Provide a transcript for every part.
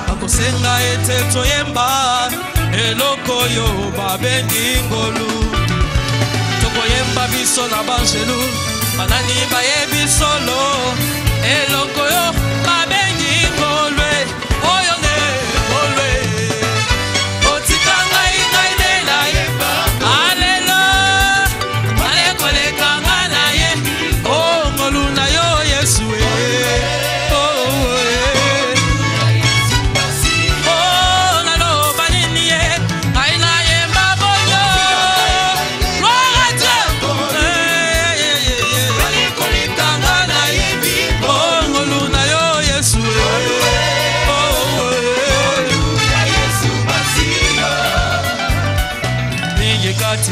Akosenga ete toyemba eloko yo babengi ngolu. Tokoyemba biso na banjelu banani bayebi solo eloko yo babengi ngolwe. Oyo ne ngolwe otikanga ingaine na yemba alelo alekoleka ngana ye o ngolu na yo Yesu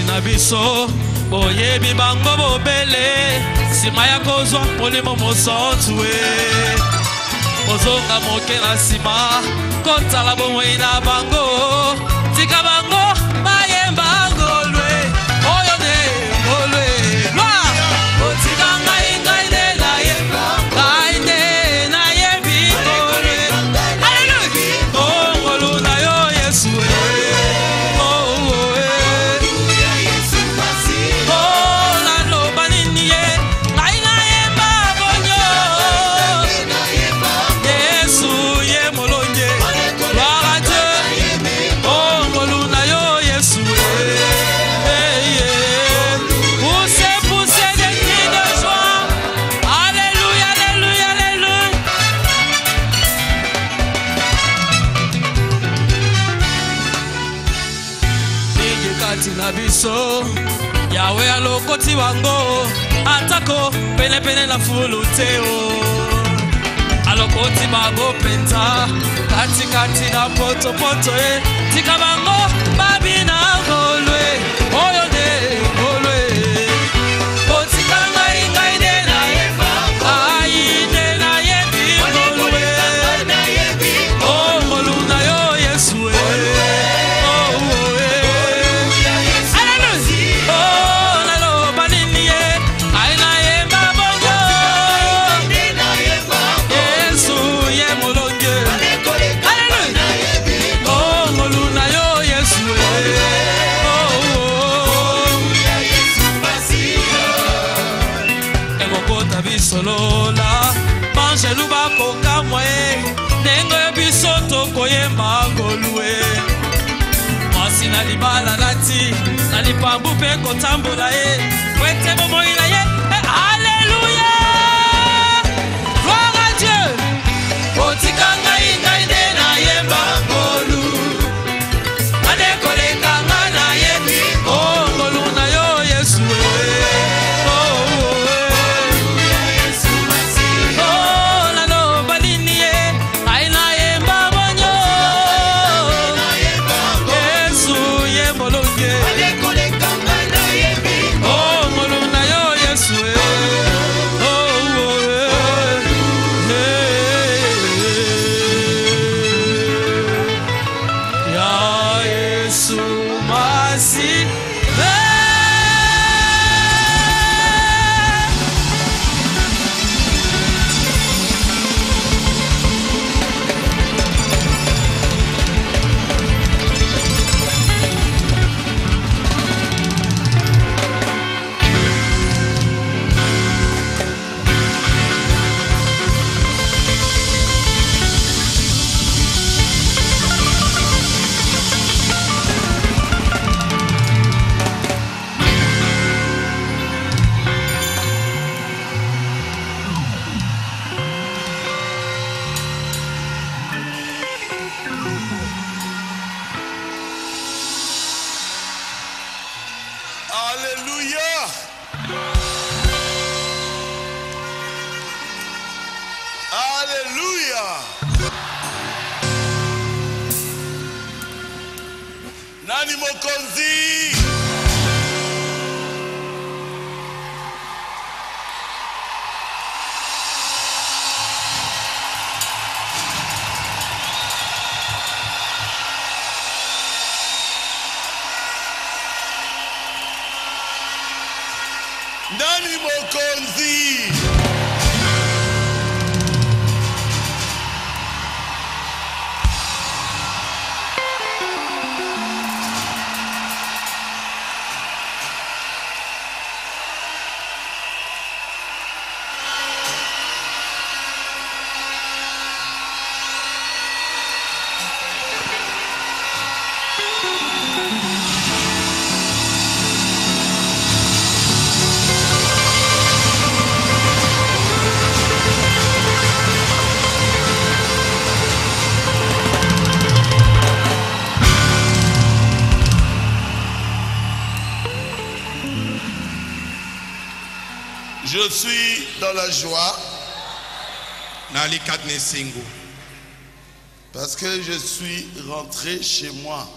na biso boyebi bango bobele sima ya kozwa molimo mosantu ozonga moke na sima kotala bomoi na bango tika bango bayemba ngolwe. Oyo ne ngolwe lwa otika ngai ngai ne na yemba ngai ne na yembi ngolwe. Hallelujah oh ngolu na yo Yesu na biso yawe alokoti wango atako pene pene na fuluteo alokoti bango penta kati kati na poto poto tika bango babina ngolwe. Oyo ne ngolwe otika ngai ngai ne na yemba ai ne na yebi ngolwe. Oh ngolu na yo Yesu solola banjelu bakoka mwe nengo ya biso tokoyemba ngolwe. Mwasi na libala lati na lipambu pe kotambola kwete bomoi na ye. Alléluia gloire à Dieu. Otika ngai ngai de na yemba ngolu adekoleka ngana ye oh ngolu na yo Yesu Nani mokonzi? Nani mokonzi? Je suis dans la joie parce que je suis rentré chez moi.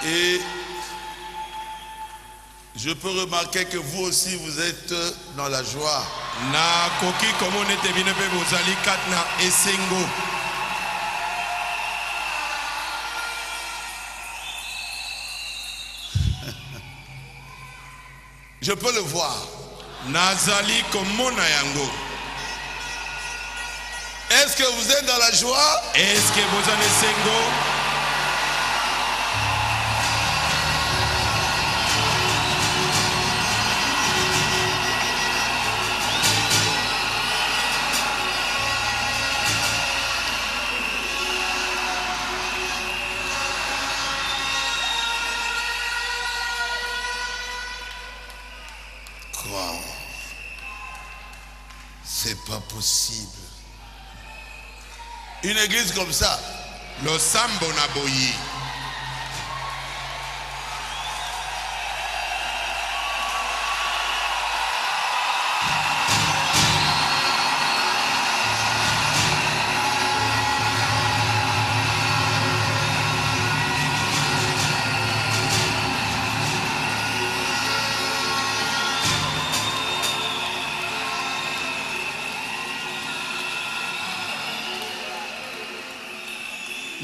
Et je peux remarquer que vous aussi vous êtes dans la joie. Je peux le voir. Est-ce que vous êtes dans la joie? Est-ce que vous en êtes? C'est pas possible. Une église comme ça. Le sambo na boyi.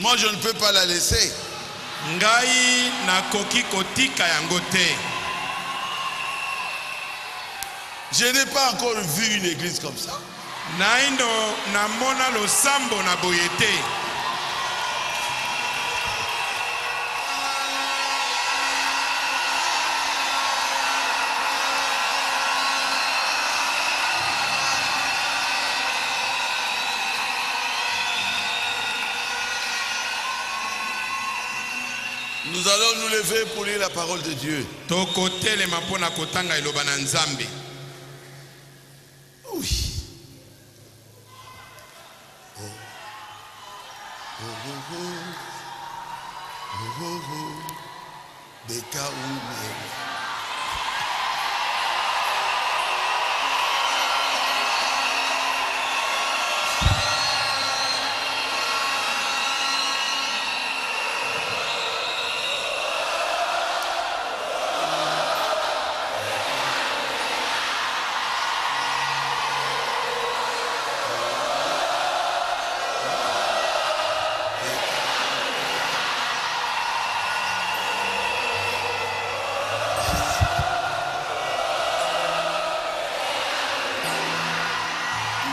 Moi, je ne peux pas la laisser. Ngai na koki kotika yango te. Je n'ai pas encore vu une église comme ça. Naindo na mona lo sambo na boyete. Nous allons nous lever pour lire la parole de Dieu. Oui.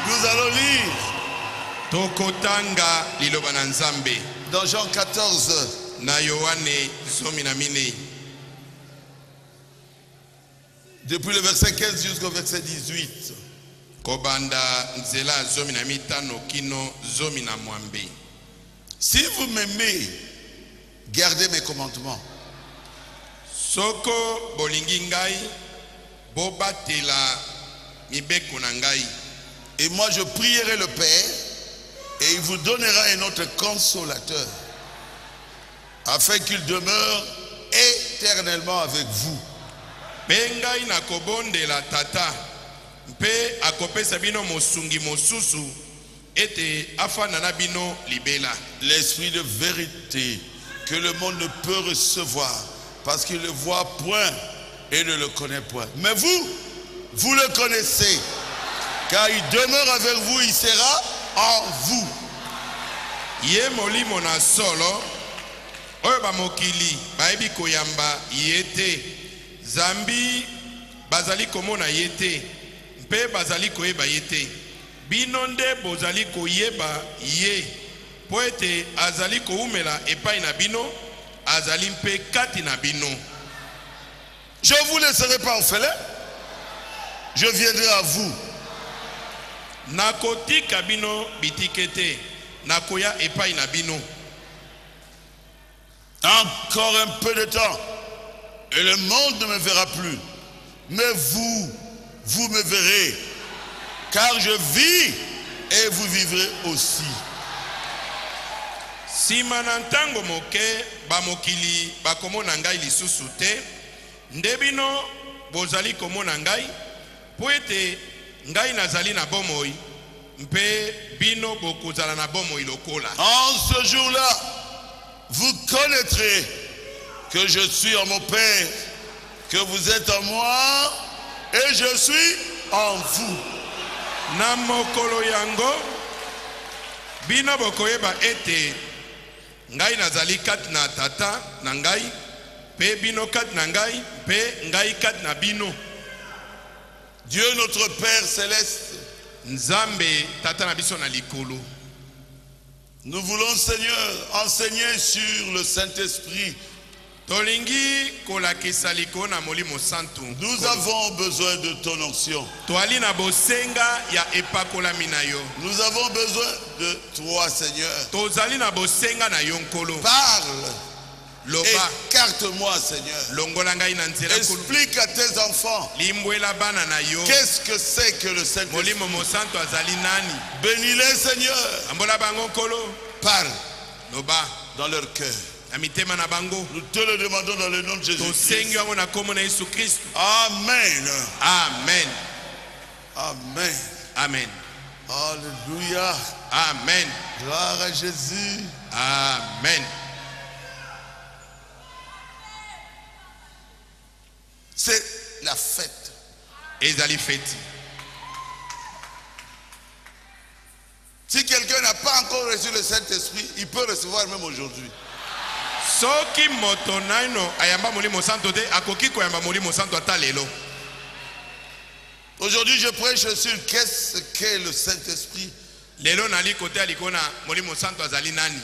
Nous allons lire Tokotanga liloba nzambe dans Jean 14 na Yohane 14 depuis le verset 15 jusqu'au verset 18. Kobanda nzela 15 kino 12. Si vous m'aimez, gardez mes commandements. Soko bolingi ngai bobatela mibeko na ngai. Et moi je prierai le Père et il vous donnera un autre consolateur afin qu'il demeure éternellement avec vous. Bengai na kobondela tata mpe akopesa bino mosungi mosusu ete afana na bino libela. L'esprit de vérité que le monde ne peut recevoir parce qu'il ne le voit point et ne le connaît point. Mais vous, vous le connaissez. Car il demeure avec vous, il sera en vous. Ye molimo na solo oyo ba mokili baebi koyamba yete zambi bazali komona yete mpe bazali koyeba yete bino nde bozali koyeba ye po ete azali koumela epai na bino azali mpe kati na bino. Je ne vous laisserai pas orphelin, je viendrai à vous. Nakotika bino bitikete nakoya epai na bino. Encore un peu de temps et le monde ne me verra plus, mais vous me verrez, car je vis et vous vivrez aussi. Sima na ntango moke ba mokili bakomona ngai lisusu te nde bino bozali komona ngai po ete ngai nazali na bomoi mpe bino bokozala na bomoi lokola. En ce jour-là, vous connaîtrez que je suis en mon Père, que vous êtes en moi et je suis en vous. Na mokolo yango bino bokoyeba ete ngai nazali kati na tata na ngai pe bino kati na ngai pe ngai kati na bino. Dieu notre Père céleste, Nzambe tata na biso na likolo. nous voulons, Seigneur, enseigner sur le Saint-Esprit. Tolingi kolakisa likolo na molimo santu. Nous avons besoin de ton onction. Toali na bosenga ya epakolami na yo. Nous avons besoin de toi, Seigneur. Tozali na bosenga na yo nkolo. Parle. Loba. Écarte-moi, Seigneur. Longola ngai na nzela nkolo. Explique à tes enfants Limbwela bana na yo. qu'est-ce que c'est que le Saint-Esprit. Molimo mosantu azali nani? Bénis-les, Seigneur. Ambola bango nkolo. Parle Loba. dans leur cœur. Amitema na bango. Nous te le demandons dans le nom de Jésus. Tosengi yango na kombo na Yesu Kristo. Amen. Amen. Amen. Amen. Alléluia. Amen. Gloire à Jésus. Amen. C'est la fête. Ezali feti. Si quelqu'un n'a pas encore reçu le Saint-Esprit, il peut recevoir même aujourd'hui. Soki moto naino ayamba molimo santo te akoki koyamba molimo santo ata lelo. Aujourd'hui, je prêche sur qu'est-ce qu'est le Saint-Esprit. Lelo nali kote alikona molimo santo azali nani?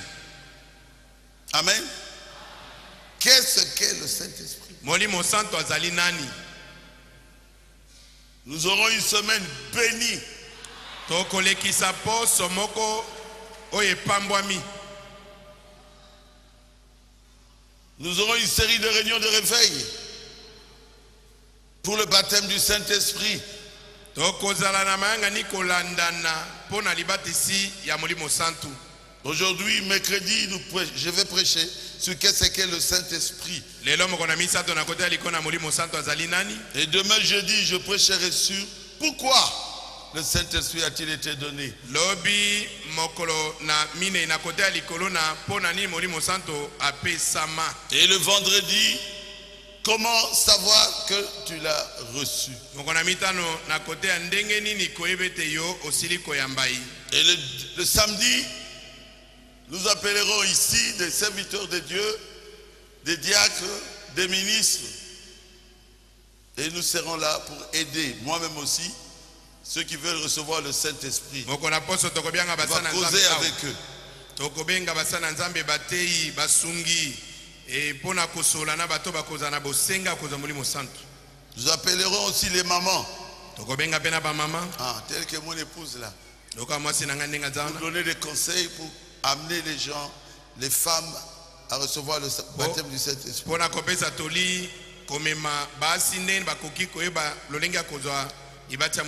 Amen. Qu'est-ce qu'est le Saint-Esprit? Molimo santo azali nani? Nous aurons une semaine bénie. Tokolekisa po somoko oye pambwami. Nous aurons une série de réunions de réveil pour le baptême du Saint-Esprit. Tokozala na mayanga ni kolandana po na libatisi ya molimo santo. Aujourd'hui, mercredi, je vais prêcher sur qu'est-ce qu'est le Saint-Esprit. Lelo mokona misato na kote alikona molimo santo azali nani? Et demain jeudi, je prêcherai sur pourquoi le Saint-Esprit a-t-il été donné. Lobi mokolo na mine na kote alikolo na po na ni molimo santo apesama. Et le vendredi, comment savoir que tu l'as reçu. Mokona mitano na kote ndenge nini koyebete yo osili koyambai. Et le samedi, nous appellerons ici des serviteurs de Dieu, des diacres, des ministres. Et nous serons là pour aider, moi-même aussi, ceux qui veulent recevoir le Saint-Esprit. On va causer avec eux. Nous appellerons aussi les mamans. Telles que mon épouse là. Pour donner des conseils pour amener les gens, les femmes à recevoir le baptême du Saint-Esprit.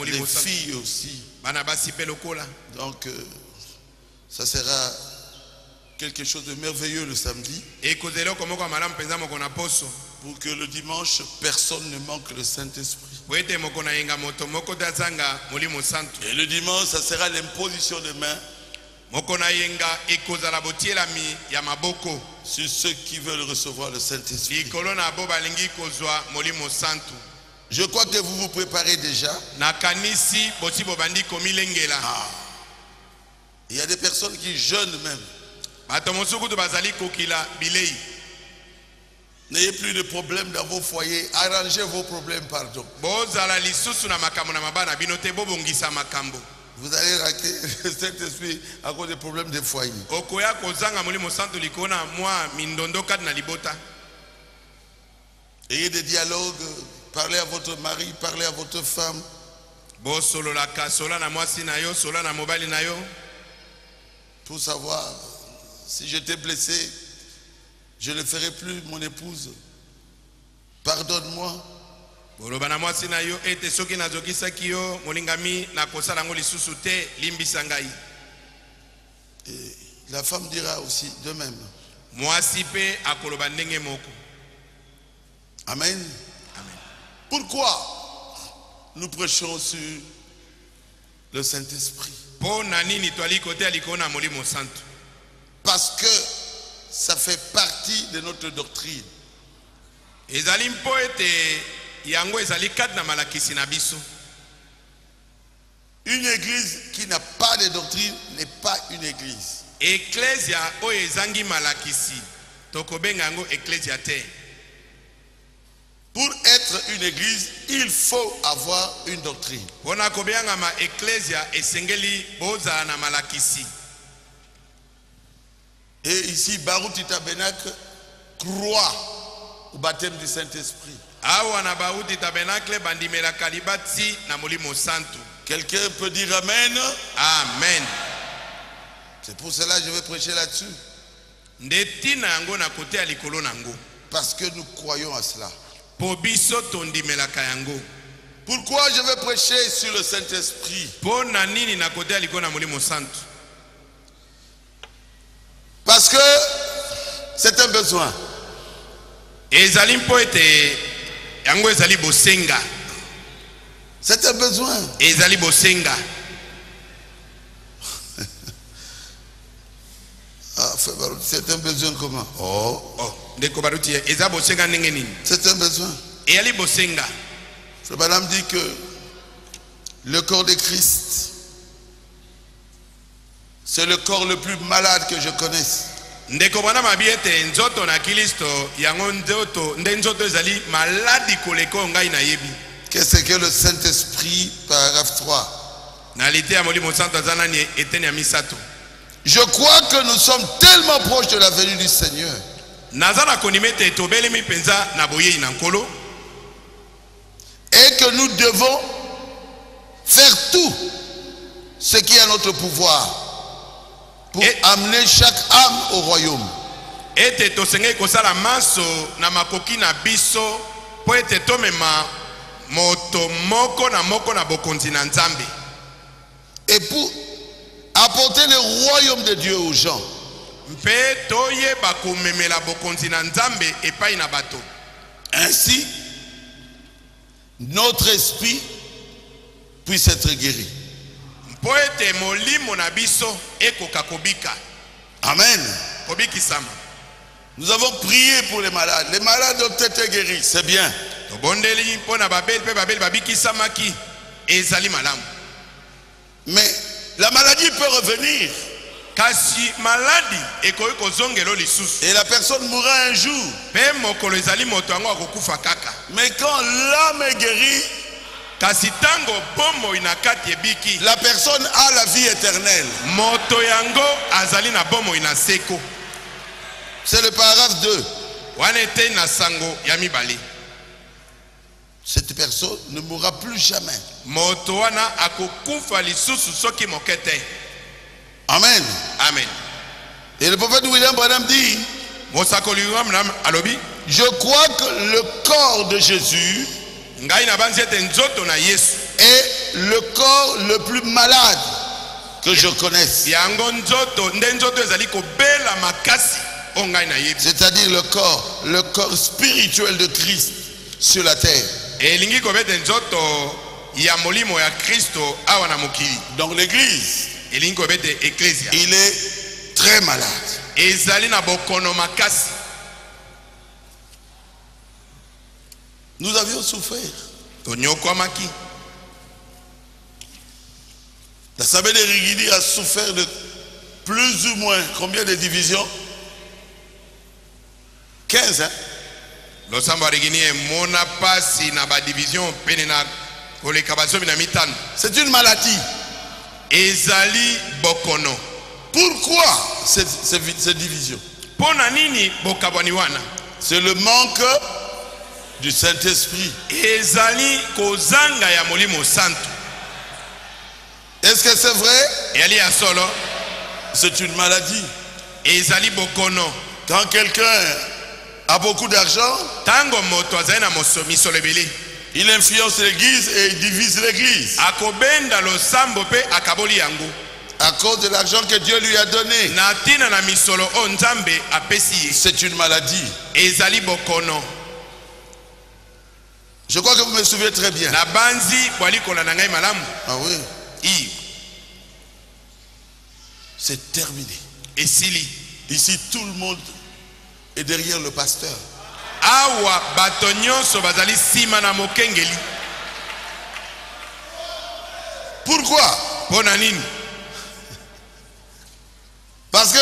Les filles aussi. Donc ça sera quelque chose de merveilleux le samedi. Pour que le dimanche, personne ne manque le Saint-Esprit. Et le dimanche, ça sera l'imposition de main sur ceux qui veulent recevoir le Saint-Esprit. Je crois que vous vous préparez déjà. Il y a des personnes qui jeûnent même. N'ayez plus de problèmes dans vos foyers. Arrangez vos problèmes, pardon. Vous allez rater le Saint-Esprit à cause des problèmes des foyers. Ayez des dialogues. Parlez à votre mari, parlez à votre femme. Pour savoir si j'étais blessé, je ne le ferai plus, mon épouse. Pardonne-moi. Et la femme dira aussi de même. Amen. Pourquoi nous prêchons sur le Saint-Esprit? Parce que ça fait partie de notre doctrine. Une église qui n'a pas de doctrine n'est pas une église. Pour être une église, il faut avoir une doctrine. Et ici, Baruti Tabernacle croit au baptême du Saint-Esprit. Quelqu'un peut dire Amen? Amen. C'est pour cela que je vais prêcher là-dessus. Parce que nous croyons à cela. Pourquoi je vais prêcher sur le Saint-Esprit? Parce que c'est un besoin. C'est un besoin. C'est un besoin comment? C'est un besoin. Frère Branham dit que le corps de Christ, c'est le corps le plus malade que je connaisse. Qu'est-ce que le Saint-Esprit, paragraphe 3? Je crois que nous sommes tellement proches de la venue du Seigneur et que nous devons faire tout ce qui est à notre pouvoir pour amener chaque âme au royaume. Et pour apporter le royaume de Dieu aux gens. Ainsi, notre esprit puisse être guéri. Amen. Nous avons prié pour les malades. Les malades ont été guéris, c'est bien. Mais la maladie peut revenir. Et la personne mourra un jour. Mais quand l'âme est guérie, la personne a la vie éternelle. C'est le paragraphe 2. Cette personne ne mourra plus jamais. Amen. Amen. Et le prophète William Branham dit, je crois que le corps de Jésus est le corps le plus malade que je connaisse. C'est-à-dire le corps spirituel de Christ sur la terre. Donc l'église, il est très malade. Nous avions souffert. L'Assemblée de Rigidi a souffert de plus ou moins combien de divisions? 15, hein? C'est une maladie. Pourquoi cette division? C'est le manque du Saint-Esprit. Est-ce que c'est vrai? C'est une maladie. Quand quelqu'un a beaucoup d'argent, il influence l'église et il divise l'église. À cause de l'argent que Dieu lui a donné. C'est une maladie. Je crois que vous me suivez très bien. Na banzi bwali kolanda ngai malamu. Ah oui. I. C'est terminé. Esili. Ici, tout le monde est derrière le pasteur. Awa bato nyonso bazali sima na mokengeli. Pourquoi? Pona nini? Parce que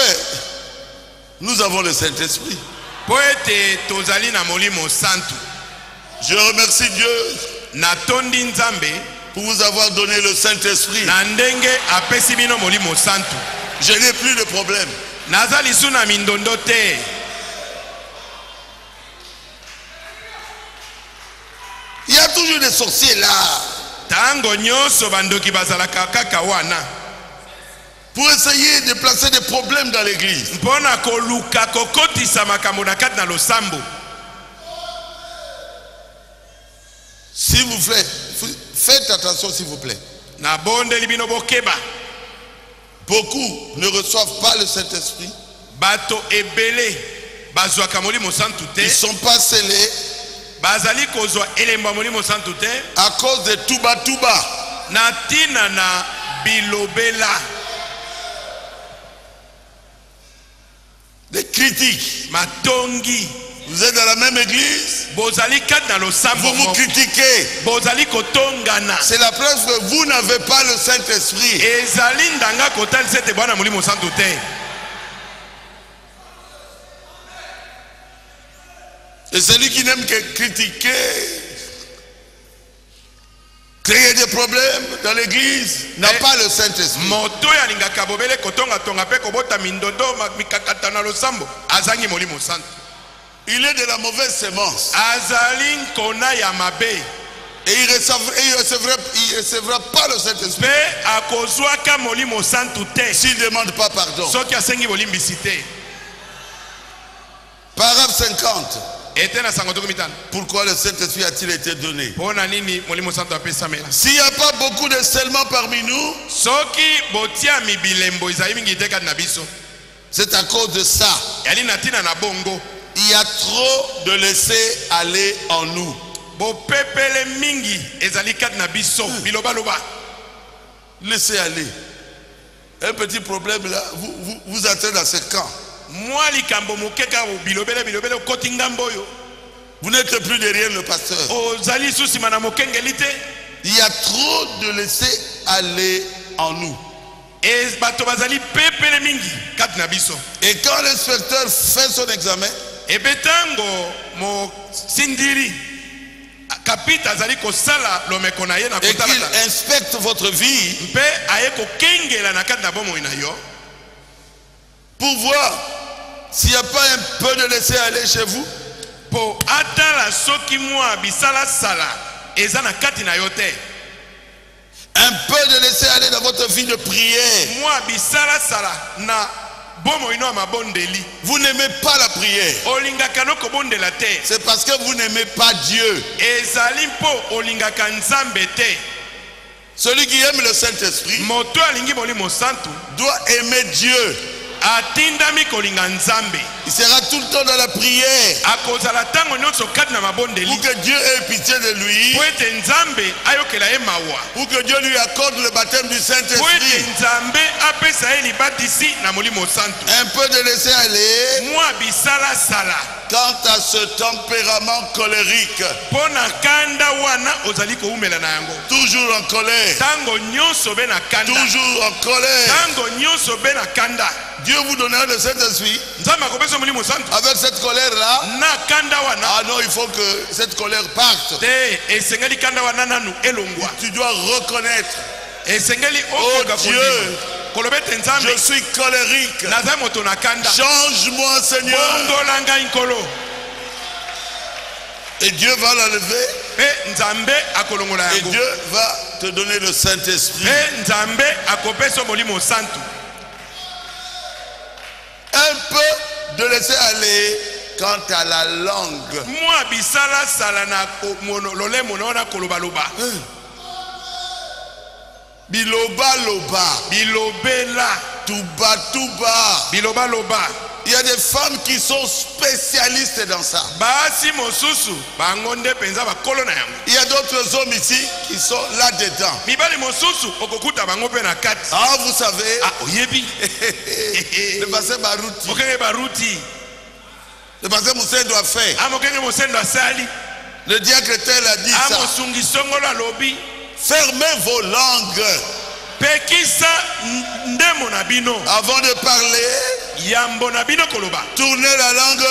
nous avons le Saint-Esprit. Po ete tozali na molimo santu. Je remercie Dieu Natondi nzambe pour vous avoir donné le Saint-Esprit. na ndenge apesi bino molimo santu. Je n'ai plus de problème. Nazali suna mindondo te. Il y a toujours des sorciers là. Tango nyonso bandoki bazalaka kaka wana. Pour essayer de placer des problèmes dans l'église. Mpona koluka kokotisa makambo na kati na losambo. S'il vous plaît, faites attention s'il vous plaît. Na bonde libino bokeba. Beaucoup ne reçoivent pas le Saint-Esprit. Bato ebele bazwaka molimo santu Ils ne te. sont pas scellés Bazali kozwa elemba molimo santu te. à cause de Touba Touba. Na tina na bilobela. Des critiques. Matongi. Vous êtes dans la même église. Bozali kat na losambo. Vous vous critiquez. Bozali kotongana. C'est la preuve que vous n'avez pas le Saint-Esprit. Ezali ndanga kotali sete bwana molimo santu te. Et celui qui n'aime que critiquer, créer des problèmes dans l'église, n'a pas le Saint-Esprit. Moto ya lingaka bobele kotonga tonga pe kobota mindondo mikakata na losambo. Azangi molimo santu. Il est de la mauvaise sémence. Azali nkona ya mabe. Et il ne recevra pas le Saint-Esprit Pe akozwaka molimo santu te. s'il ne demande pas pardon. Soki asengi bolimbisi te. Paragraphe 50. Ete na sango toko mitano. Pourquoi le Saint-Esprit a-t-il été donné? Pona nini molimo santu apesamela? S'il n'y a pas beaucoup de seulement parmi nous, Soki botia mibilembo izali mingi te kati na biso. c'est à cause de ça. Yali na tina na bongo. Il y a trop de laisser aller en nous. Bo pepele mingi ezali kati na biso. Biloba loba. Laissez aller. Un petit problème là, vous êtes dans ce camp. Moi likambo mokeka bilobele koti ngambo yo. Vous n'êtes plus derrière le pasteur. Ozali susi mana mokengeli te. Il y a trop de laisser aller en nous. Et bato bazali pepele mingi kati na biso. Et quand l'inspecteur fait son examen, Et betango mo sindiri kapita azali kosala lomeko na ye na et kotala qu'il inspecte votre vie mpe aye kokengela na kati na bomoi na yo pour voir s'il n'y a pas un peu de laisser aller chez vous. po atala soki mwa bisala sala eza na kati na yo te. Un peu de laisser aller dans votre vie de prière. Mwa bisala sala na bomoi no mabondeli. Vous n'aimez pas la prière. Olingaka no kobondela te. C'est parce que vous n'aimez pas Dieu. Ezali mpo olingaka nzambe te. Celui qui aime le Saint-Esprit Moto alingi molimo santu doit aimer Dieu. atindami kolinga nzambe. Il sera tout le temps dans la prière Akozala tango nyonso kati na mabondeli. pour que Dieu ait pitié de lui, Po ete nzambe ayokela ye mawa. pour que Dieu lui accorde le baptême du Po ete Saint-Esprit. nzambe apesa ye libatisi na molimo santu. Un peu de laisser aller Mwa bisala sala. quant à ce tempérament colérique, Po na kanda wana ozali koumela na yango. toujours en colère, Tango nyonso be na kanda. toujours en colère. Tango nyonso be na kanda. Dieu vous donnera le Saint-Esprit Nzambe akopesa molimo santu. avec cette colère-là. Na kanda wana. Ah non, il faut que cette colère parte. Te esengeli kanda wana nanu elongwa. Tu dois reconnaître, Esengeli oh okoka Dieu, kondima. Kolobete nzambe. je suis colérique. Naza moto na kanda. Change-moi, Seigneur. Bongola ngai nkolo. Et Dieu va l'enlever. Pe nzambe akolongola Et yango. Dieu va te donner le Saint-Esprit. Pe nzambe akopesa molimo santu. Un peu de laisser aller quant à la langue. Mwa bisala sala na lolemo na koloba loba. Biloba loba. Bilobela. Tuba tuba. Biloba loba. Il y a des femmes qui sont spécialistes dans ça. basi mosusu bango nde penza bakolo na yango. Il y a d'autres hommes ici qui sont là-dedans. Mibali mosusu okokuta bango pe na kati. Ah, vous savez, Oyebi. le pasteur Barouti, Mokenge baruti. le pasteur Moussé doit faire. Mokenge mosendo asali. Le diacre tel a dit ça. Mosungi songolo alobi. Fermez vos langues Pekisa ndemo na bino. avant de parler. Yambo na bino koloba. Tournez la langue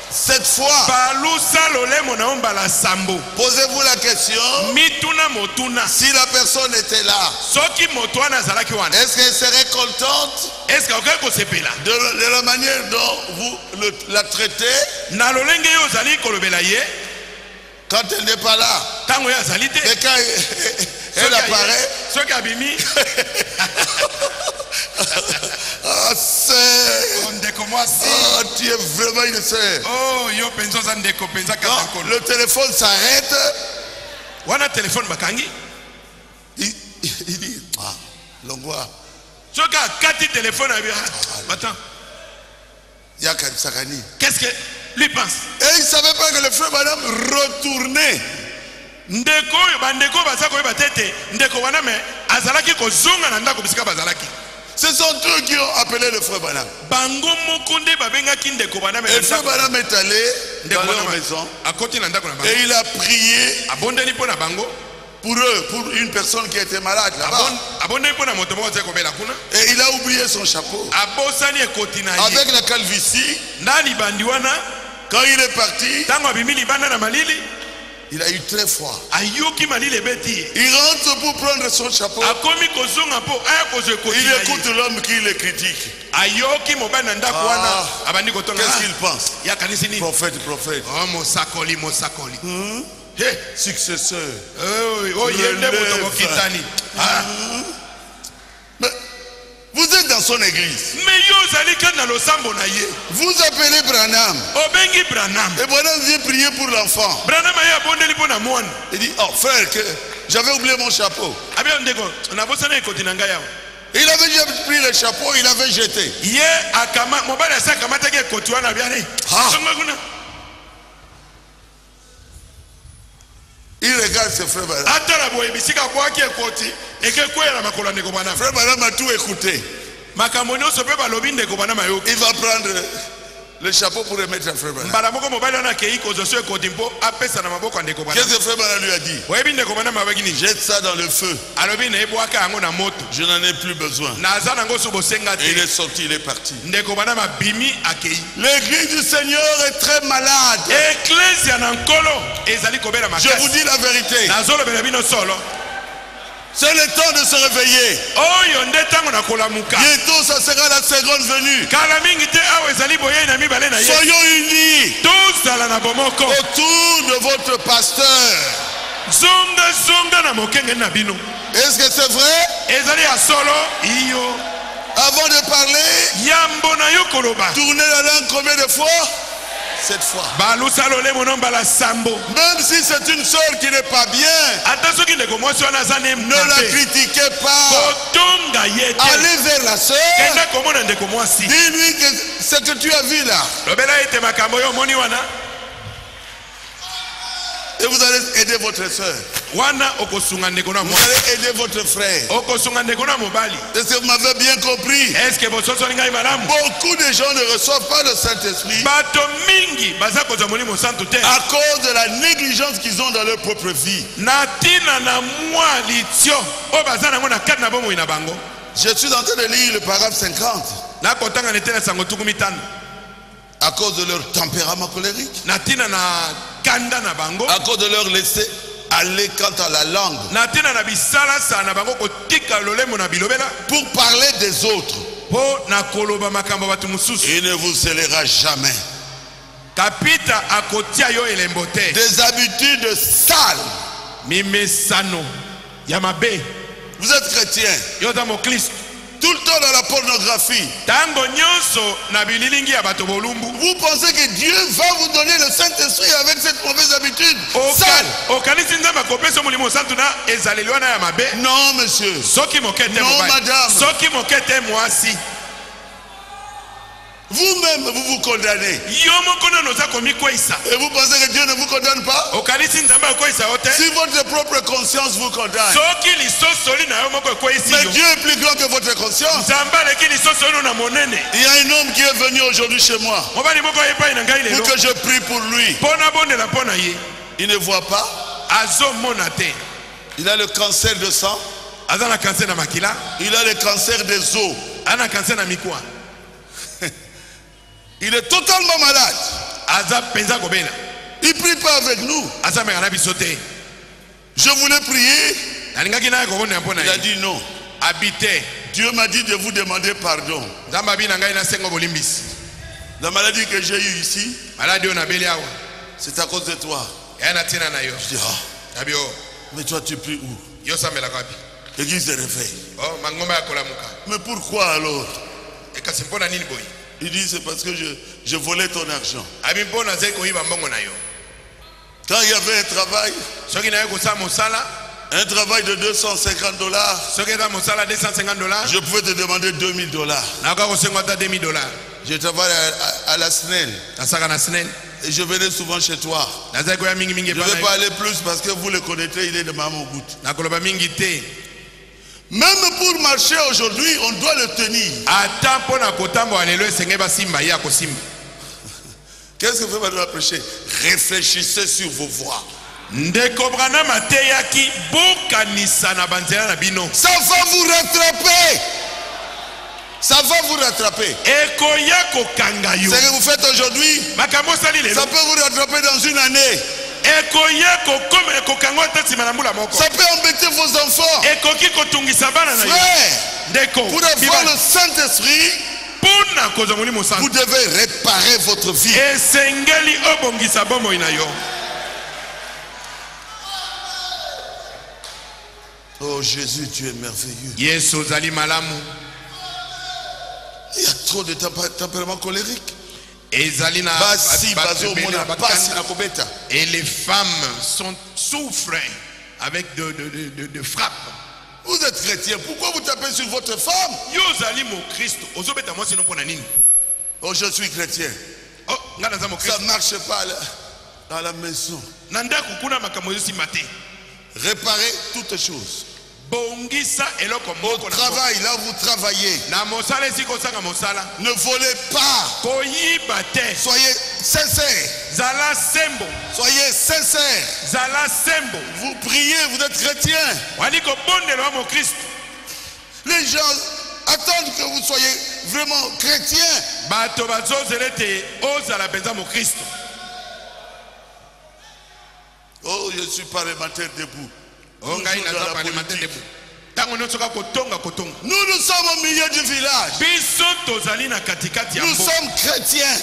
7 fois. Balusa lolemo na ombala sambo. Posez-vous la question. Mituna motuna. Si la personne était là, Soki motwana zalaki wana. est-ce qu'elle serait contente Est-ce que okako sepela? de la manière dont vous la traitez Na lolenge yo zali kolobela ye. quand elle n'est pas là? Tango ya zali te. Et quand elle apparaît, Soki abimi. ah, c'est... Ndeko mwasi. Oh, tu es vraiment une sœur. Oh, yo penzo za ndeko penza Non, katankolo. le téléphone s'arrête. Wana téléphone bakangi. Il dit, ah, l'ongwa, Soki akati téléphone abi. Attends. Yakan Sakani. Qu'est-ce que lui pense? Et il ne savait pas que le frère madame retournait. Ndeko yo bandeko baza ko yeba tete. Ndeko wana me azalaki kozonga na ndako bisika bazalaki. Ce sont eux qui ont appelé le frère Banam. Bango mokonde babengaki ndeko wana me. Et le frère Banam est allé dans leur wana maison akoti na ndako na bango. et il a prié Abondeli pona bango. pour eux, pour une personne qui était malade là-bas. Abondeli pona moto moko za kobela kuna. Et il a oublié son chapeau. Abosani ekoti na ye. Avec la calvitie, Ndali bandi wana quand il est parti, tango abimi libanda na malili. il a eu très froid. Ayoki malili beti. Il rentre pour prendre son chapeau. Akomi kozonga po aya kozo ekoti Il na ye. écoute l'homme qui le critique. Ayoki mobali na ndako wana abandi kotonga. Qu'est-ce qu'il pense? Ya kanisi nini? Prophète, prophète. Oh mosakoli mosakoli. Hey, Successeur. oh yende moto mokitani. Ah, Mais vous êtes dans son église. mais yo zali kan na losambo na ye. Vous appelez Branham. Obengi Branham. Et Branham vient prier pour l'enfant. Branham ya bondeli pona mwana. Il dit, oh frère, que j'avais oublié mon chapeau. Abia ndeko na bosana ekoti na ngaya. Il avait déjà pris le chapeau, il avait jeté. Ye akama mobali asa kamata ke ekoti wana bia ne. Ah. Songa kuna. Il regarde ses frères Branham. Atala boye bisika kwa ki ekoti ekekwela makola ndeko bana. Frère Branham a tout écouté. Makambo nyonso pe balobi ndeko bana mayoki. Il va prendre le chapeau pour remettre à frère Branham. Mbala moko mobali wana ke ikozo so ekoti mpo apesa na maboko ya ndeko bana. Qu'est-ce que frère Branham lui a dit? Oyebi ndeko bana mabaki ni. Jette ça dans le feu. Alobi na ebwaka yango na moto. Je n'en ai plus besoin. Naza nango so bosenga Et il te. est sorti, il est parti. Ndeko bana mabimi akei. L'église du Seigneur est très malade. Ecclesia na nkolo ezali kobela Je vous makasi. dis la vérité. Nazolobela bino solo. C'est le temps de se réveiller. Oyo nde tango na kolamuka. Bientôt, ça sera la seconde venue. Kala mingi te awa ezali boye na mibale na ye. Soyons unis Tozala na bomoko. autour de votre pasteur. Zonga na mokenge na bino. Est-ce que c'est vrai? Ezali ya solo iyo. Avant de parler, Yambo na yo koloba. tournez la langue combien de fois? 7 fois. Balusa lole monomba la sambo. Même si c'est une sœur qui n'est pas bien, Ata soki ndeko mwasi wana aza ne ne la mabe. critiquez pas. Kotonga ye te. Allez vers la sœur. Kenda komona ndeko mwasi. Dis-lui que ce que tu as vu là. Lobela ete makambo yo moni wana. Et vous allez aider votre sœur. Wana okosunga ndeko na Vous mwasi. allez aider votre frère. Okosunga ndeko na mobali. Est-ce que vous m'avez bien compris? Est-ce que bososo lingai malamu? Beaucoup de gens ne reçoivent pas le Saint-Esprit Bato mingi baza kozwa molimo santo te. à cause de la négligence qu'ils ont dans leur propre vie. Na tina na mwa litio o baza nango na kati na bomoi na bango. Je suis en train de lire le paragraphe 50. Na kotanga nete na sango tuku mitano. À cause de leur tempérament colérique, Na tina na kanda na bango. à cause de leur laisser aller quant à la langue, Na tina na bisala sa na bango kotika lolemo na bilobela. pour parler des autres. Po na koloba makambo batu mususu. Il ne vous scellera jamais. Kapita akotia yo elembo te. Des habitudes sales. Mimesano ya mabe. Vous êtes chrétien. Yo za mo Kristo. Tout le temps dans la pornographie. Tango nyonso na bililingi ya bato bolumbu. Vous pensez que Dieu va vous donner le Saint-Esprit avec cette mauvaise habitude sale? Okanisi nzamba kopesa molimo santu na ezaleli wana ya mabe. Non, monsieur. Soki mokete Non, mobali. madame. Soki mokete mwasi. Vous-même, vous vous condamnez. Et vous pensez que Dieu ne vous condamne pas? Si votre propre conscience vous condamne. Mais Dieu est plus grand que votre conscience. Il y a un homme qui est venu aujourd'hui chez moi pour que je prie pour lui. Il ne voit pas. Il a le cancer de sang. Il a le cancer des os. Il est totalement malade. Il ne prie pas avec nous. Je voulais prier. Il a dit non. Dieu m'a dit de vous demander pardon. La maladie que j'ai eue ici, c'est à cause de toi. Je dis, mais toi tu pries où? L'église de réveil. Mais pourquoi alors? Il dit c'est parce que je volais ton argent. Quand il y avait un travail de $250, je pouvais te demander $2000. Je travaille à la SNEL. Et je venais souvent chez toi. Je ne vais pas aller plus parce que vous le connaissez, il est de Maman Goutte. Même pour marcher aujourd'hui, on doit le tenir. Qu'est-ce que vous faites maintenant prêcher? Réfléchissez sur vos voix. Ça va vous rattraper. Ça va vous rattraper. Ce que vous faites aujourd'hui, ça peut vous rattraper dans une année. Ça peut embêter vos enfants. Frère, pour avoir le Saint-Esprit, vous devez réparer votre vie. Oh Jésus, tu es merveilleux. Il y a trop de tempérament colérique. Et les femmes souffrent avec de frappes. Vous êtes chrétien, pourquoi vous tapez sur votre femme? Oh, je suis chrétien. Ça ne marche pas dans la maison. Réparez toutes choses. Au travail, là où vous travaillez, ne volez pas. Soyez sincères. Soyez sincères. Vous priez, vous êtes chrétien. Les gens attendent que vous soyez vraiment chrétien. Oh, je suis parlementaire debout. Nous sommes au milieu du village. Nous sommes chrétiens.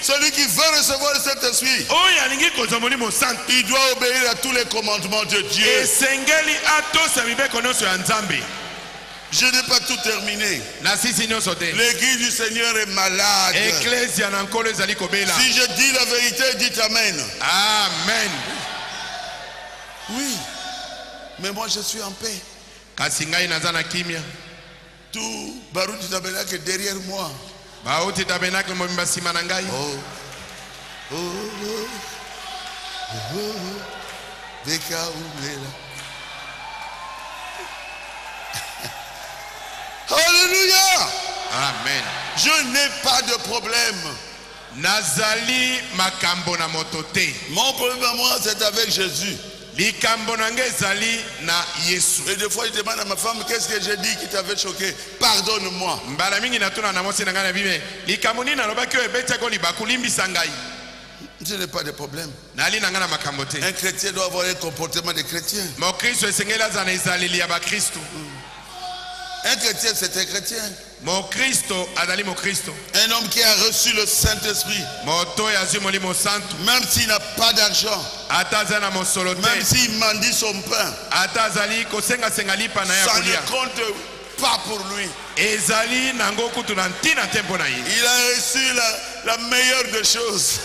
Celui qui veut recevoir cet esprit, il doit obéir à tous les commandements de Dieu. Je n'ai pas tout terminé. L'église du Seigneur est malade. Si je dis la vérité, dites Amen. Amen. Oui, mais moi je suis en paix. Tout Baruch du tabernacle est derrière moi. Oh. Alléluia. Amen. Je n'ai pas de problème. Nazali makambo na motote. Mon problème à moi c'est avec Jésus. Et des fois, je demande à ma femme, qu'est-ce que j'ai dit qui t'avait choqué? Pardonne-moi. Je n'ai pas de problème. Un chrétien doit avoir un comportement de chrétien. Un chrétien, c'est un chrétien. Un homme qui a reçu le Saint-Esprit, même s'il n'a pas d'argent, même s'il mendie son pain, ça ne compte pas pour lui. Il a reçu la meilleure des choses.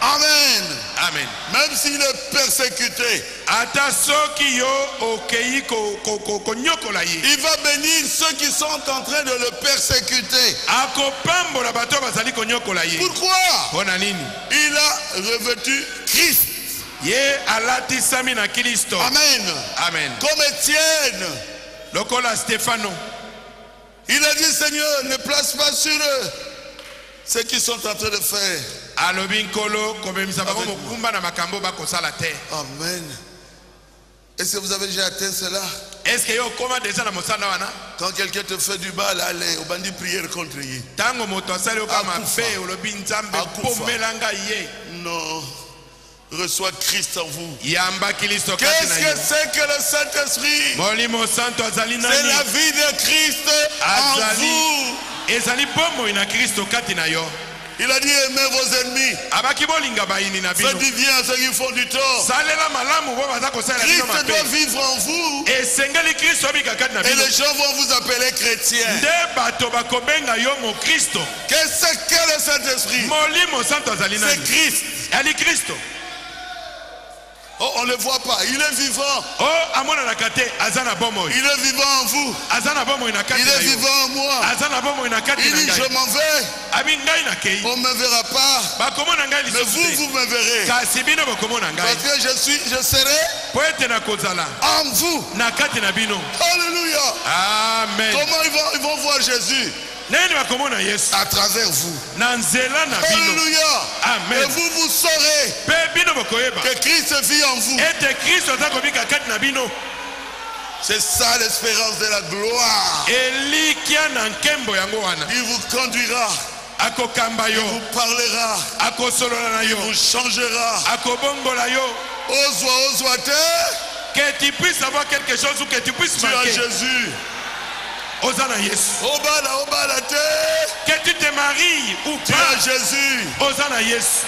Amen. Amen. Même s'il est persécuté, Ata soki yo okei konyokola ye. il va bénir ceux qui sont en train de le persécuter. Akopambola bato bazali konyokola ye. Pourquoi? Pona nini? Il a revêtu Christ. Ye alatisami na Kristo. Amen. Amen. Comme Étienne, Lokola Stefano. il a dit, Seigneur, ne place pas sur eux ce qu'ils sont en train de faire. Alobi nkolo komemisa bango mokumba na makambo bakosala te. Amen. Est-ce que vous avez déjà atteint cela? Est-ce que yo koma déjà na mosala wana? Quand quelqu'un te fait du mal, allez, au bandit prière contre lui. Tango moto asali yo kama fe olobi nzambe pomelanga ye. Non. Reçoit Christ en vous. Yamba Kristo kati Qu'est-ce na que yo. c'est que le Saint-Esprit? Molimo santo azali C'est nani? la vie de Christ en vous. Ezali bomo ina Kristo kati na yo. Il a dit aimez vos ennemis. Abaki bolinga bayini na bino. Faites du bien à ceux qui font du tort. Salela malamu bo baza kosala Christ bino mabe. doit vivre en vous. Esengeli Kristo abika kati na Et bino. les gens vont vous appeler chrétiens. Nde bato bakobenga yo mo Kristo. Qu'est-ce que le Saint-Esprit? Molimo santo azali C'est nani? Christ. Ali Kristo. Oh, on ne le voit pas. Il est vivant. Oh amona na kate azana bomo. Il est vivant en vous. Azana bomo ina kati Il na est yo. vivant en moi. Azana bomo ina kati Il na dit ngai. je m'en vais. Abi ngai na kei. On ne me verra pas. Bakomona ngai Mais lisusu te. vous me verrez. Kasi bino bakomona Parce ngai. que je serai Po ete na kozala en vous. na kati na bino. Alléluia. Amen. Comment ils vont voir Jésus? Nani bakomona Yesu À travers vous. na nzela na bino. Alléluia. Amen. Et vous saurez Pe bino bokoyeba que Christ vit en vous. ete Kristo aza kobika kati na bino. C'est ça l'espérance de la gloire. Elikia na nkembo yango wana. Il vous conduira. Akokamba yo. Il vous parlera. Akosolola na Il yo. vous changera. Akobongola yo. Ozwa te. Que tu puisses avoir quelque chose ou que tu puisses Tu as manquer. Jésus. Ozana Yesu. Obala te. Que tu te maries ou Tu as pas. Jésus. Ozana Yesu.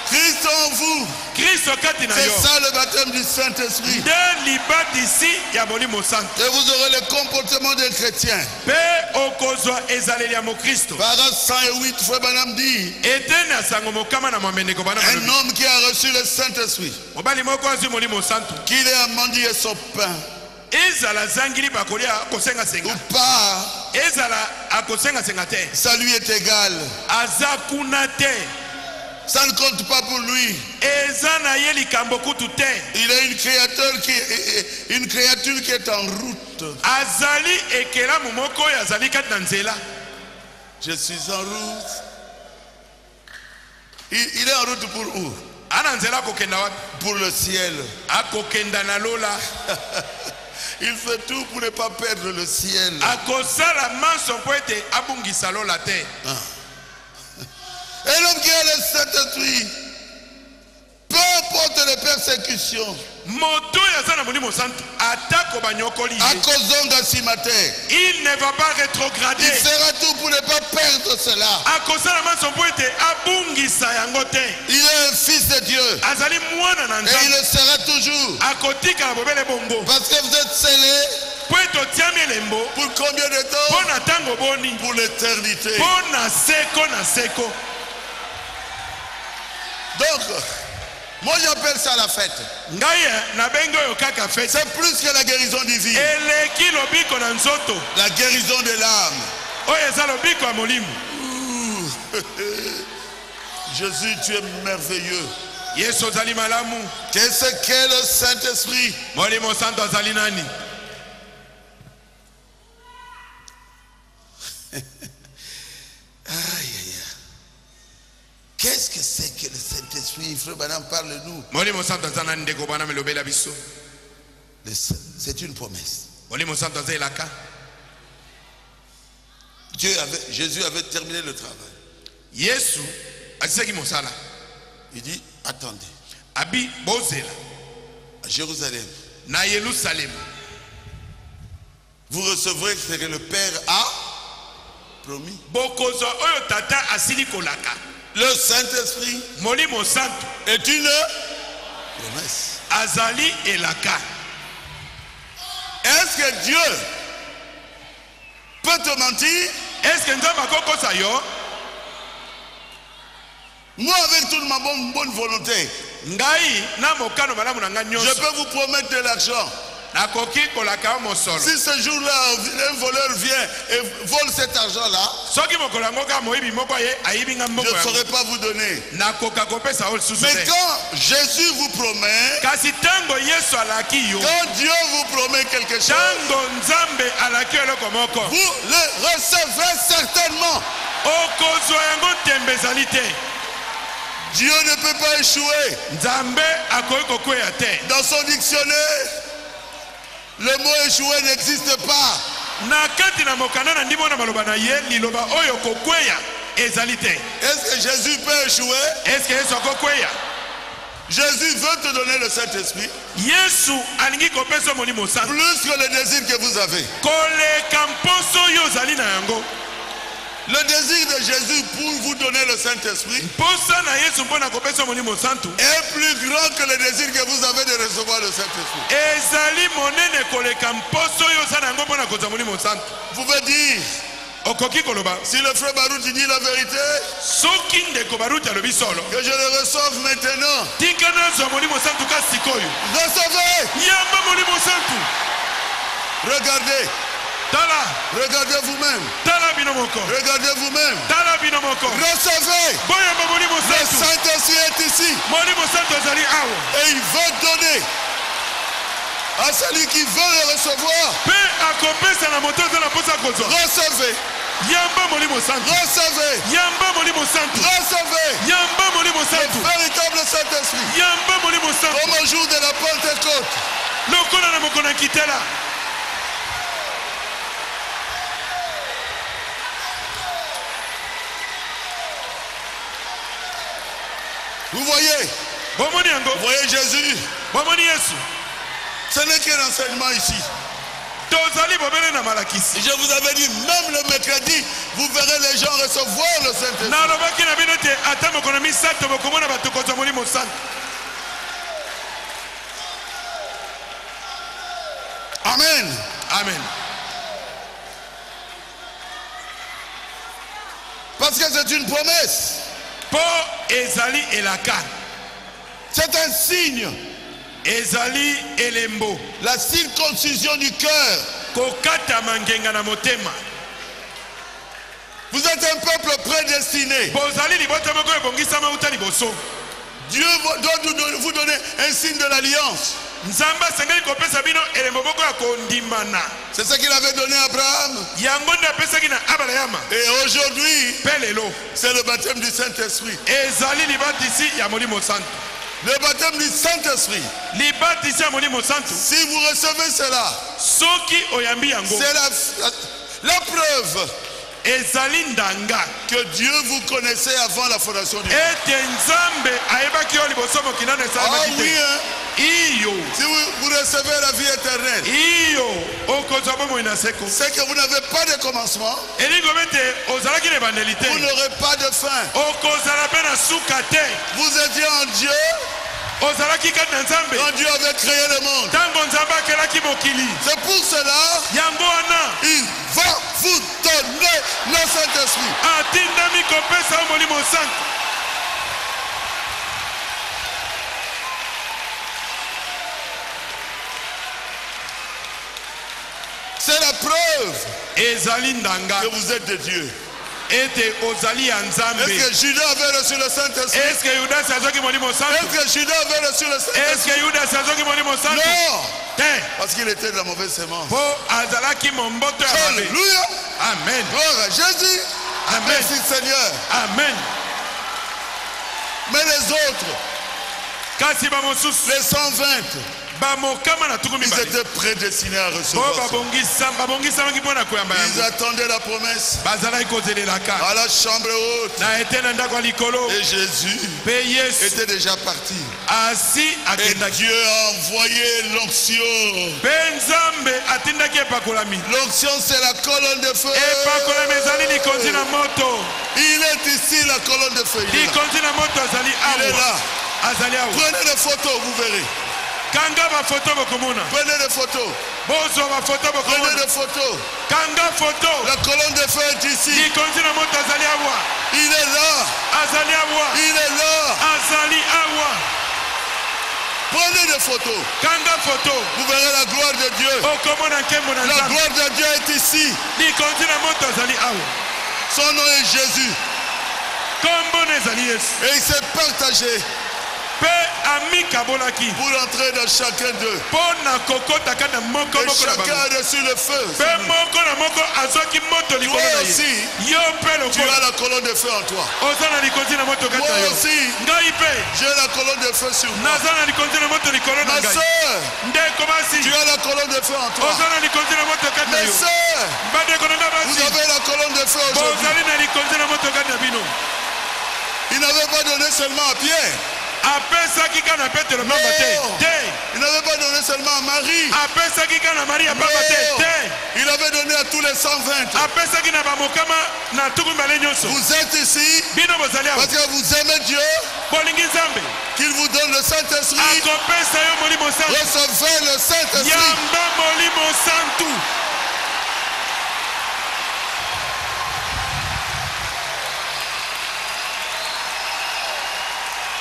Christ en vous. Kristo kati na C'est yo. ça le baptême du Saint-Esprit. De liba d'ici ya molimo santo. Et vous aurez le comportement d'un chrétien. Pe okozwa ezaleli ya mokristo. Parole 108, Frère Branham dit, Etene asango mokama na mwameneko bana un balobi. homme qui a reçu le Saint-Esprit, Mobali moko azwi molimo santo. qu'il ait mendié son pain Ezala zangili bakolia akosenga ou senga. pas, Ezala akosenga senga te. ça lui est égal. Aza kuna te. Ça ne compte pas pour lui. Eza na ye likambo kutu te. Il est une créature qui est en route. Azali ekelamu moko oyo azali kati na nzela. Je suis en route. Il est en route pour où? Ana nzela akokenda wapi? Pour le ciel. Akokenda na lola. Il fait tout pour ne pas perdre le ciel. Akosala manso mpo ete abungisa lola te. Et l'homme qui a le Saint-Esprit, peu importe les persécutions, Moto yaza na molimo santo atako banyokoli à ye. cause si matin, Il ne va pas il rétrograder. fera tout pour ne pas perdre cela. Akosala manso mpo ete abungisa yango te. Il est un fils de Dieu Azali mwana na et il nzambe. le sera toujours. Akotikala bobele bongo. Parce que vous êtes scellés Po ete otiami elembo pour combien de temps? mpo na ntango boni. Pour l'éternité. Mpo na seko na seko. Donc, moi j'appelle ça la fête. Ngai nabengi oyo kaka fete. C'est plus que la guérison divine. Eleki lobiko na nzoto. La guérison de l'âme. Oyo eza lobiko ya molimo. Jésus, tu es merveilleux. Yesu ozali malamu. Qu'est-ce qu'est le Saint-Esprit? Molimo santo azali nani? Aïe, aïe, aïe. Qu'est-ce que c'est que le Saint-Esprit? Frère Branham, parle-nous. Molimo santo aza nani ndeko bana melobela biso? C'est une promesse. Molimo santo aza elaka. Jésus avait terminé le travail. Yesu azisaki mosala. Il dit, attendez, Abi bozela à Jérusalem, na Yerusalem. vous recevrez ce que le Père a promis. Bokozwa oyo tata asili kolaka. Le Saint-Esprit Molimo santo est une promesse. azali elaka. Est-ce que Dieu peut te mentir? Est-ce que nzambe akokosa yo? Moi, avec toute ma bonne volonté, ngai na mokano malamu na nga je nyonso peux vous promettre de l'argent. nakoki kolaka mosolo Si ce jour-là, un voleur vient et vole cet argent-là, soki mokolo yango kaka moyibi moko ye ayibi nga je mboko ne yango saurais pas vous donner. nakoka kopesa oyo lisusu Mais te quand Jésus vous promet, kasi ntango yesu alaki yo quand Dieu vous promet quelque chose, ntango nzambe alaki eloko moko vous le recevez certainement. okozwa yango tembe ezali te Dieu ne peut pas échouer. nzambe akoki kokweya te Dans son dictionnaire, le mot échouer n'existe pas. na kati na mokanda na ndimo na maloba na ye liloba oyo kokweya ezali te Est-ce que Jésus peut échouer? eske yesu akokweya Jésus veut te donner le Saint-Esprit yesu alingi kopesa molimo santu plus que le désir que vous avez. koleka mposo oyo ozali na yango Le désir de Jésus pour vous donner le Saint-Esprit mposa na yesu mpo na kopesa molimo santu est plus grand que le désir que vous avez de recevoir le Saint-Esprit. ezali monene koleka mposo oyo oza na yango mpo na kozwa molimo santu Vous pouvez dire, okoki koloba si le frère Baruch dit la vérité, soki ndeko baruti alobi solo que je le reçoive maintenant. tika nazwa molimo santu ka sikoyo Recevez! yamba molimo santu Regardez, tala regardez vous-même. tala bino moko Regardez vous-même. tala bino moko Recevez! boyamba molimo Le santu Saint-Esprit est ici molimo santu azali awa et il veut donner à celui qui veut le recevoir. mpe akopesa na moto aza na mposa kozwa Recevez! yamba molimo santu Recevez! yamba molimo santu Recevez! yamba molimo Le santu véritable Saint-Esprit. yamba molimo santu Comme au jour de la Pentecôte. lokola na mokolo na kitela Vous voyez? bomoni yango Vous voyez Jésus? bomoni yesu Ce n'est qu'un enseignement ici. tozali bobele na malakisi Et je vous avais dit, même le mercredi, vous verrez les gens recevoir le Saint-Esprit. nalobaki na bino te ata mokolo misato bokomona bato kozwa molimo santu Amen. amen Parce que c'est une promesse. mpo ezali elaka C'est un signe. ezali elembo La circoncision du cœur. kokatama ngenga na motema Vous êtes un peuple prédestiné. bozali libota moko ebongisama uta liboso Dieu doit vous donner un signe de l'alliance. nzambe asengeli kopesa bino elembo moko ya kondimana C'est ce qu'il avait donné à Abraham. yango nde apesaki na abrahama Et aujourd'hui, mpe lelo c'est le baptême du Saint-Esprit. ezali libatisi ya molimo santu Le baptême du Saint-Esprit. libatisi ya molimo santu Si vous recevez cela, soki oyambi yango c'est la preuve ezali ndanga que Dieu vous connaissait avant la fondation du monde. ete nzambe ayebaki yo liboso mokili nano Ah esalemaki oui, te hein? iyo Si vous recevez la vie éternelle, iyo okozwa bomoi na seko c'est que vous n'avez pas de commencement, elingi obe te ozalaki na ebandeli te vous n'aurez pas de fin. okozala mpe na suka te Vous étiez en Dieu ozalaki kati na nzambe quand Dieu avait créé le monde. ntango nzambe akelaki mokili C'est pour cela yango wana il va vous donner le Saint-Esprit. atindami kopesa yo molimo santu C'est la preuve ezali ndanga que vous êtes de Dieu. ete ozali ya nzambe Est-ce que Judas avait reçu le Saint-Esprit? eske yudasi azwaki molimo santu Est-ce que Judas avait reçu le Saint-Esprit? eske yudasi azwaki molimo santu Non, te parce qu'il était de la mauvaise sémence. mpo azalaki momboto ya mabe Alléluia. amen Gloire à Jésus. amen Merci Seigneur. amen Mais les autres, kasi bamosusu les 120, bamokama na tuku ils mibale étaient prédestinés à mpo recevoir ça. babongisamaki mpo na koyamba Ils yango attendaient la promesse bazalaki kozelelaka à la chambre haute. na ete na ndako ya likolo Et Jésus mpe yesu était déjà parti. asi Et akendaki Dieu a envoyé l'onction. mpe nzambe atindaki epakolami L'onction, c'est la colonne de feu. epakolami ezali likonzi na moto Il est ici, la colonne de feu. Il est là. likonzi na moto azali Il est awa là. azali awa Prenez des photos, vous verrez. kanga bafoto bokomona Prenez des photos. bozwa bafoto Prenez bokomona des photos. Kanga photo. La colonne de feu est ici. Likonzi na moto azali awa. Il est là. Azali awa. Il est là. Azali awa. Prenez des photos. Kanga photo. Vous verrez la gloire de Dieu. Okomona nkembo na La Nzambe. gloire de Dieu est ici. Likonzi na moto azali awa. Son nom est Jésus. Kombo na ezali Yesu. Et il s'est partagé Pe ami kabolaki. pour entrer dans chacun d'eux. Pona kokota kana moko Et moko na chacun bango. a reçu le feu. Pe moko na moko azoki moto likolo Toi na ye. aussi, Yo pe tu lokola. as la colonne de feu en toi. Oza na likonzi na moto Moi kata yo. aussi, Ngai pe. j'ai la colonne de feu sur moi. Naza na likonzi na moto likolo na Ma ngai. soeur, Ndeko basi. tu as la colonne de feu en toi. Oza na likonzi na moto kata Mes yo. soeurs, Bandeko na nga vous basi. avez la colonne de feu aujourd'hui. Bozali na likonzi na moto kata bino. Il n'avait pas donné seulement à Pierre. Apesaki kana Petro pamba te. Non. Te. Il n'avait pas donné seulement à Marie. Apesaki kana Maria pamba te. Non. Te. Il avait donné à tous les 120. Apesaki na bamokama na tuku mbale nyonso. Vous êtes ici Bino bozali awa. parce que vous aimez Dieu, Bolingi Nzambe. qu'il vous donne le Saint-Esprit. Akopesa yo molimo santu. Recevez le Saint-Esprit. Yamba molimo santu.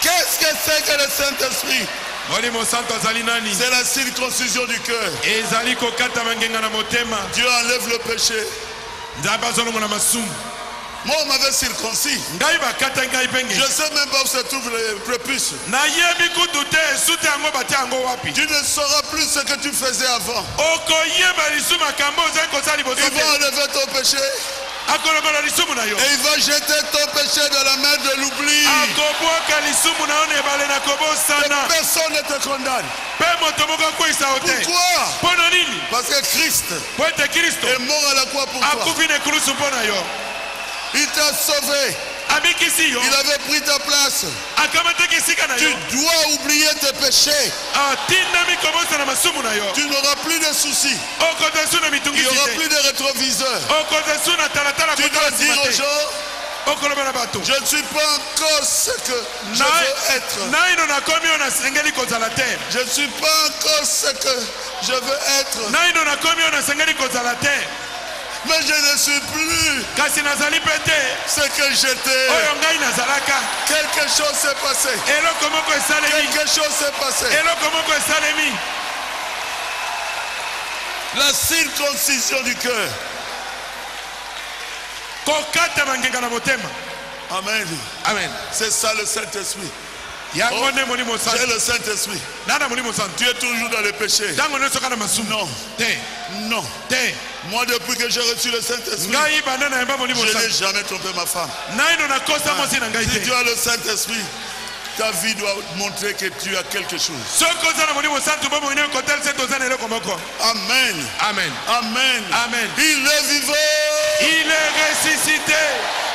Qu'est-ce que c'est que le Saint-Esprit? Molimo santu azali nani? C'est la circoncision du cœur. Ezali kokata mangenga na motema. Dieu enlève le péché. Nzambe azolongo na masumu. Moi, on m'avait circoncis. Ngai bakata ngai penge. Je sais même pas où se trouve le prépuce. Nayebi kutu te sute yango batia yango wapi. Tu ne sauras plus ce que tu faisais avant. Okoyeba lisumu makambo ozali kosala liboso Il va te. enlever ton péché Akolokola lisumu na yo. et il va jeter ton péché dans la mer de l'oubli. Akobwaka lisumu na yo na ebale na Et kobosana. personne ne te condamne. Mpe moto moko akweyisa yo te. Pourquoi? Mpo na nini? Parce que Christ Po ete Kristo est mort à la croix pour toi. akufi na ekulusu mpo na yo. Il t'a sauvé. Abikisi yo. Il avait pris ta place. Akamataki esika na Tu yo. dois oublier tes péchés. Atindami kobosana masumu na yo. Tu n'auras plus de soucis. Okoza su na Il n'y mitungisi aura te. plus de rétroviseurs. Okoza su na talatala Tu dois kotala dire nsima aux te. gens, Okoloba na bato. je ne suis pas encore ce que je veux être. Naino nakomi oyo nasengeli kozala te. Je ne suis pas encore ce que je veux être. Naino nakomi oyo nasengeli kozala te. Mais je ne suis plus Kasi nazali pe te. ce que j'étais. Oyo ngai nazalaka. Quelque chose s'est passé. Eloko moko esalemi. Quelque chose s'est passé. Eloko moko esalemi. La circoncision du cœur. Kokata mangenga na motema. Amen. Amen. C'est ça le Saint-Esprit. Yango nde molimo J'ai santu. le Saint-Esprit. Nana molimo santu. Tu es toujours dans le péché. Ntango nyonso kaka na masumu. Non. Te. Non. Te. Moi, depuis que j'ai reçu le Saint-Esprit, Ngai banda na yemba molimo je n'ai santu. jamais trompé ma femme. Naino nakosa mosi na ngai Si te. tu as le Saint-Esprit, ta vie doit montrer que tu as quelque chose. Soki oza na molimo santu bo mongine kotel se toza na eloko moko. Amen. Amen. Amen. Amen. Il est vivant. Il est ressuscité.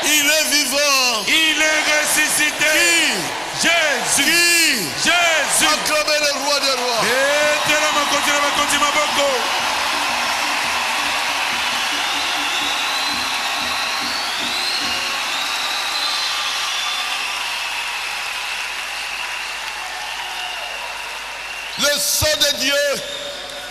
Il est vivant. Il est ressuscité. Qui? Jésus. Qui? Jésus. Acclamez le roi des rois. Etela makonzi na bakonzi maboko. Le sang de Dieu,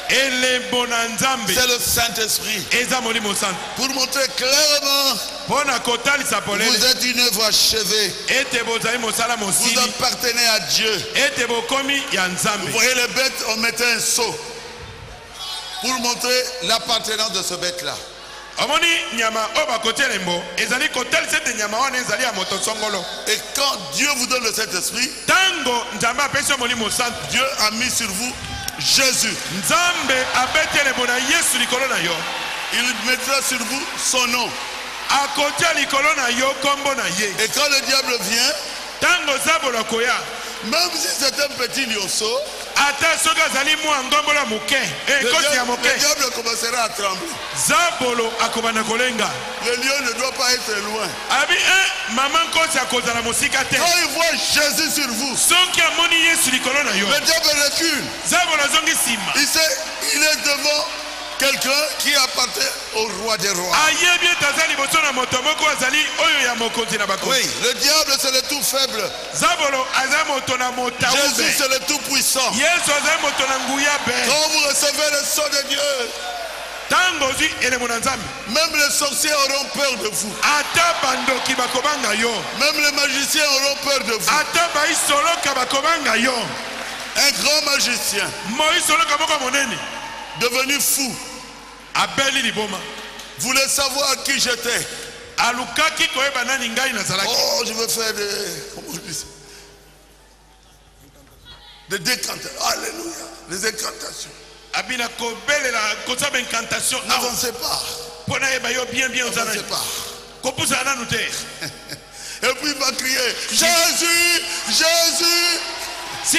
Elembo na Nzambe. c'est le Saint-Esprit. Eza molimo santu. Pour montrer clairement, Mpona kotalisa polele. vous êtes une œuvre achevée. Ete bozali mosala Vous mosili. appartenez à Dieu. Ete bokomi ya Vous Nzambe. voyez les bêtes, on mettait un seau pour montrer l'appartenance de ce bête-là. Omoni nyama oyo bakotia elembo ezali kotalisa ete nyama wana ezali ya moto songolo. Et quand Dieu vous donne le Saint-Esprit, Tango Nzambe apesi yo molimo santu. Dieu a mis sur vous Jésus. Nzambe abeti elembo na Yesu likolo na yo. Il mettra sur vous son nom. Akotia likolo na yo kombo na ye. Et quand le diable vient, Tango zabolo akoya. même si c'est un petit lionceau, Ata soki azali mwa ngombola moke. Ekosi ya moke. le diable commencera à trembler. Zabolo akobanda kolenga. Le lion ne doit pas être loin. Abi mama nkosi akozala mosika te. Quand il voit Jésus sur vous, Soki amoni Yesu likolo na yo. le diable recule. Zabolo azongi nsima. Il sait, il est devant quelqu'un qui appartient au roi des rois. Ayebi ete aza liboso na moto moko azali oyo ya mokonzi na bakonzi. Oui, le diable c'est le tout faible. Zabolo aza moto na motaube. Jésus c'est le tout puissant. Yesu aza moto na nguya be. Quand vous recevez le sang de Dieu, Même les sorciers auront peur de vous. Même les magiciens auront peur de vous. Un grand magicien devenu fou voulait savoir qui j'étais. Oh, je veux faire des décantations. Alléluia. Des incantations. N'avancez pas. N'avancez pas. Et puis il va crier, Jésus, Jésus. Il